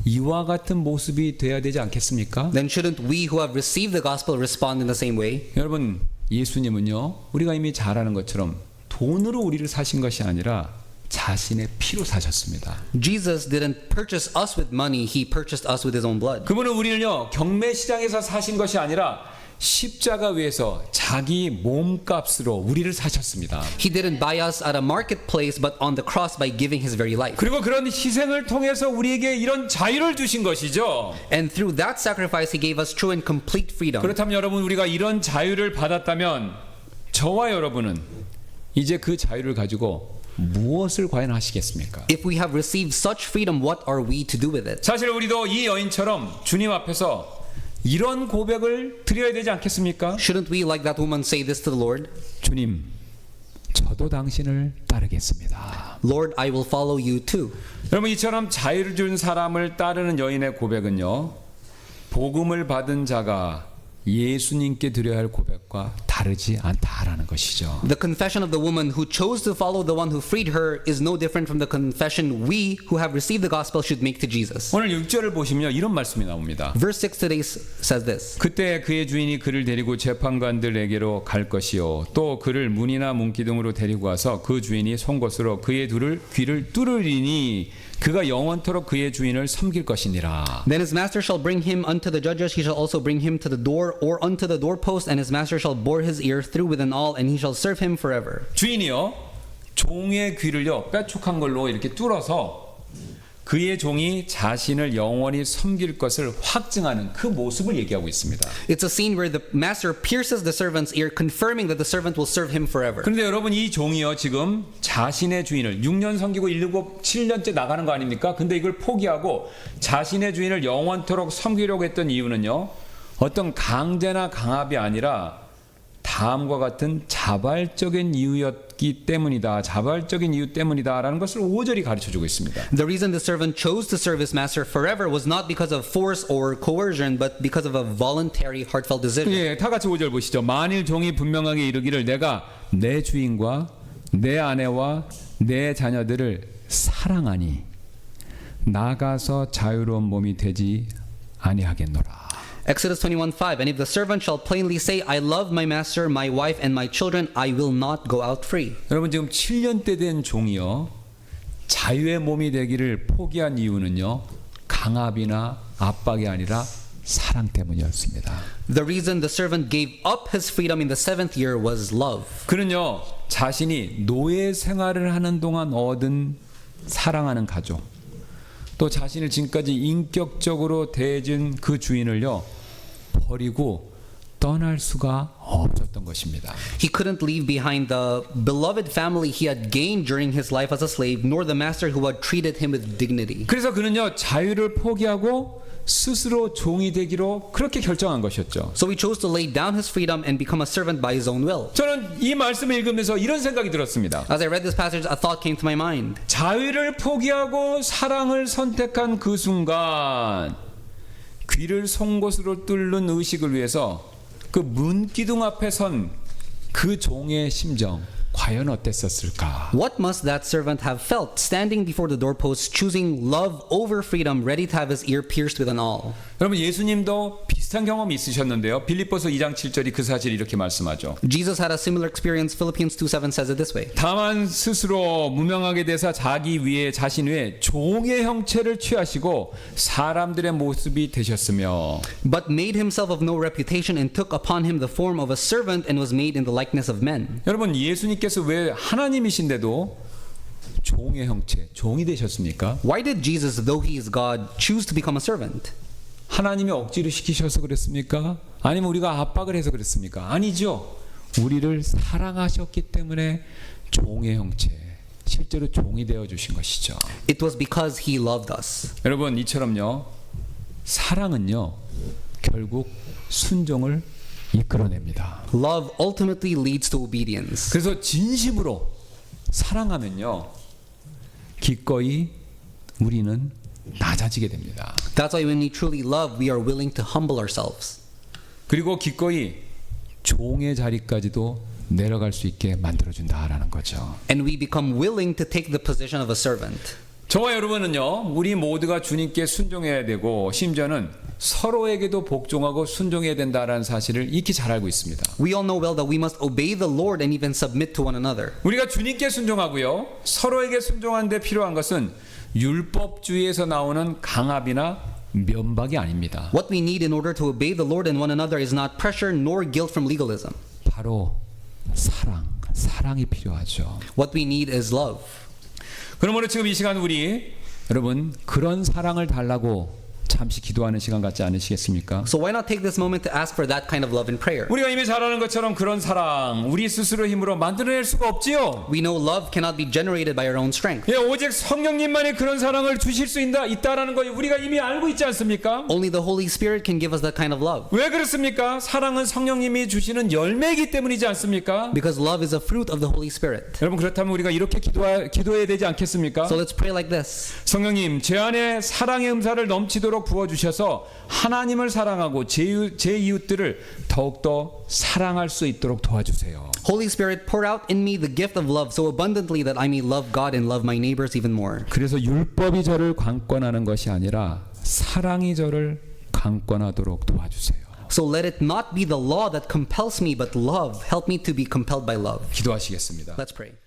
이와 같은 모습이 돼야 되지 않겠습니까? Then shouldn't we who have received the gospel respond in the same way? 여러분, 예수님은요, 우리가 이미 잘 아는 것처럼 돈으로 우리를 사신 것이 아니라 자신의 피로 사셨습니다. Jesus didn't purchase us with money, he purchased us with his own blood. 그분은 우리를요, 경매 시장에서 사신 것이 아니라 십자가 위에서 자기 몸값으로 우리를 사셨습니다. He didn't buy us at a marketplace but on the cross by giving his very life. 그리고 그런 희생을 통해서 우리에게 이런 자유를 주신 것이죠. And through that sacrifice he gave us true and complete freedom. 그렇다면 여러분, 우리가 이런 자유를 받았다면 저와 여러분은 이제 그 자유를 가지고 무엇을 과연 하시겠습니까? If we have received such freedom, what are we to do with it? 사실 우리도 이 여인처럼 주님 앞에서 이런 고백을 드려야 되지 않겠습니까? Shouldn't we, like that woman, say this to the Lord? 주님, 저도 당신을 따르겠습니다. Lord, I will follow you too. 여러분, 이처럼 자유를 준 사람을 따르는 여인의 고백은요, 복음을 받은 자가 예수님께 드려야 할 고백과 다르지 않다라는 것이죠. The confession of the woman who chose to follow the one who freed her is no different from the confession we who have received the gospel should make to Jesus. 오늘 6절을 보시면요, 이런 말씀이 나옵니다. Verse 6 today says this. 그때 그의 주인이 그를 데리고 재판관들에게로 갈 것이요 또 그를 문이나 문기둥으로 데리고 와서 그 주인이 송곳으로 그의 귀를 뚫으리니 그가 영원토록 그의 주인을 섬길 것이니라. Then his master shall bring him unto the judges, he shall also bring him to the door or unto the doorpost, and his master shall bore his ear through with and all, and he shall serve him forever. 주인이요 종의 귀를요 뾰족한 걸로 이렇게 뚫어서 그의 종이 자신을 영원히 섬길 것을 확증하는 그 모습을 얘기하고 있습니다. It's a scene where the master pierces the servant's ear, confirming that the servant will serve him forever. 그런데 여러분 이 종이요 지금 자신의 주인을 6년 섬기고 7년째 나가는 거 아닙니까? 근데 이걸 포기하고 자신의 주인을 영원토록 섬기려고 했던 이유는요 어떤 강제나 강압이 아니라 다음과 같은 자발적인 이유였기 때문이다. 자발적인 이유 때문이다라는 것을 5절이 가르쳐주고 있습니다. The reason the servant chose to serve his master forever was not because of force or coercion, but because of a voluntary, heartfelt decision. 예, 다 같이 5절 보시죠. 만일 종이 분명하게 이르기를 내가 내 주인과 내 아내와 내 자녀들을 사랑하니 나가서 자유로운 몸이 되지 아니하겠노라. Exodus 21:5. And if the servant shall plainly say, I love my master, my wife, and my children, I will not go out free. 여러분 지금 7년째 된 종이요 자유의 몸이 되기를 포기한 이유는요 강압이나 압박이 아니라 사랑 때문이었습니다. The reason the servant gave up his freedom in the 7th year was love. 그는요 자신이 노예 생활을 하는 동안 얻은 사랑하는 가족 또 자신을 지금까지 인격적으로 대해준 그 주인을요 버리고 떠날 수가 없었던 것입니다. He couldn't leave behind the beloved family he had gained during his life as a slave, nor the master who had treated him with dignity. 그래서 그는요 자유를 포기하고 스스로 종이 되기로 그렇게 결정한 것이었죠. So he chose to lay down his freedom and become a servant by his own will. 저는 이 말씀을 읽으면서 이런 생각이 들었습니다. As I read this passage, a thought came to my mind. 자유를 포기하고 사랑을 선택한 그 순간 귀를 송곳으로 뚫는 의식을 위해서 그 문기둥 앞에 선 그 종의 심정 과연 어땠었을까? What must that servant have felt standing before the doorpost, choosing love over freedom, ready to have his ear pierced with an awl? 여러분 예수님도 비슷한 경험이 있으셨는데요. 빌립보서 2장 7절이 그 사실을 이렇게 말씀하죠. Jesus had a similar experience. Philippians 2:7 says it this way. 다만 스스로 무명하게 되사 자신 위에 종의 형체를 취하시고 사람들의 모습이 되셨으며 But made himself of no reputation and took upon him the form of a servant and was made in the likeness of men. 여러분 예수님께서 왜 하나님이신데도 종의 형체, 종이 되셨습니까? Why did Jesus, though he is God, choose to become a servant? 하나님이 억지로 시키셔서 그랬습니까? 아니면 우리가 압박을 해서 그랬습니까? 아니죠. 우리를 사랑하셨기 때문에 종의 형체, 실제로 종이 되어 주신 것이죠. It was because he loved us. 여러분 이처럼요. 사랑은요. 결국 순종을 이끌어냅니다. Love ultimately leads to obedience. 그래서 진심으로 사랑하면요. 기꺼이 우리는 낮아지게 됩니다. That's why when we truly love, we are willing to humble ourselves. 그리고 기꺼이 종의 자리까지도 내려갈 수 있게 만들어준다라는 거죠. And we become willing to take the position of a servant. 저와 여러분은요, 우리 모두가 주님께 순종해야 되고 심지어는 서로에게도 복종하고 순종해야 된다라는 사실을 익히 잘 알고 있습니다. We all know well that we must obey the Lord and even submit to one another. 우리가 주님께 순종하고요, 서로에게 순종하는 데 필요한 것은 율법주의에서 나오는 강압이나 면박이 아닙니다. What we need in order to obey the Lord and one another is not pressure nor guilt from legalism. 바로 사랑이 필요하죠. What we need is love. 그러므로 지금 이 시간 우리 여러분 그런 사랑을 달라고 잠시 기도하는 시간 같지 않으시겠습니까? So why not take this moment to ask for that kind of love in prayer? 우리가 이미 잘 아는 것처럼 그런 사랑 우리 스스로 힘으로 만들어낼 수가 없지요. We know love cannot be generated by our own strength. 예, 오직 성령님만이 그런 사랑을 주실 수 있다라는 거 우리가 이미 알고 있지 않습니까? Only the Holy Spirit can give us that kind of love. 왜 그렇습니까? 사랑은 성령님이 주시는 열매이기 때문이지 않습니까? Because love is a fruit of the Holy Spirit. 여러분 그렇다면 우리가 이렇게 기도해야 되지 않겠습니까? So let's pray like this. 성령님 제 안에 사랑의 음사를 넘치도록 있도록 부어주셔서 하나님을 사랑하고 제 이웃들을 더욱더 사랑할 수 있도록 도와주세요. Holy Spirit, pour out in me the gift of love so abundantly that I may love God and love my neighbors even more. 그래서 율법이 저를 강권하는 것이 아니라 사랑이 저를 강권하도록 도와주세요. So let it not be the law that compels me, but love. Help me to be compelled by love. 기도하시겠습니다. Let's pray.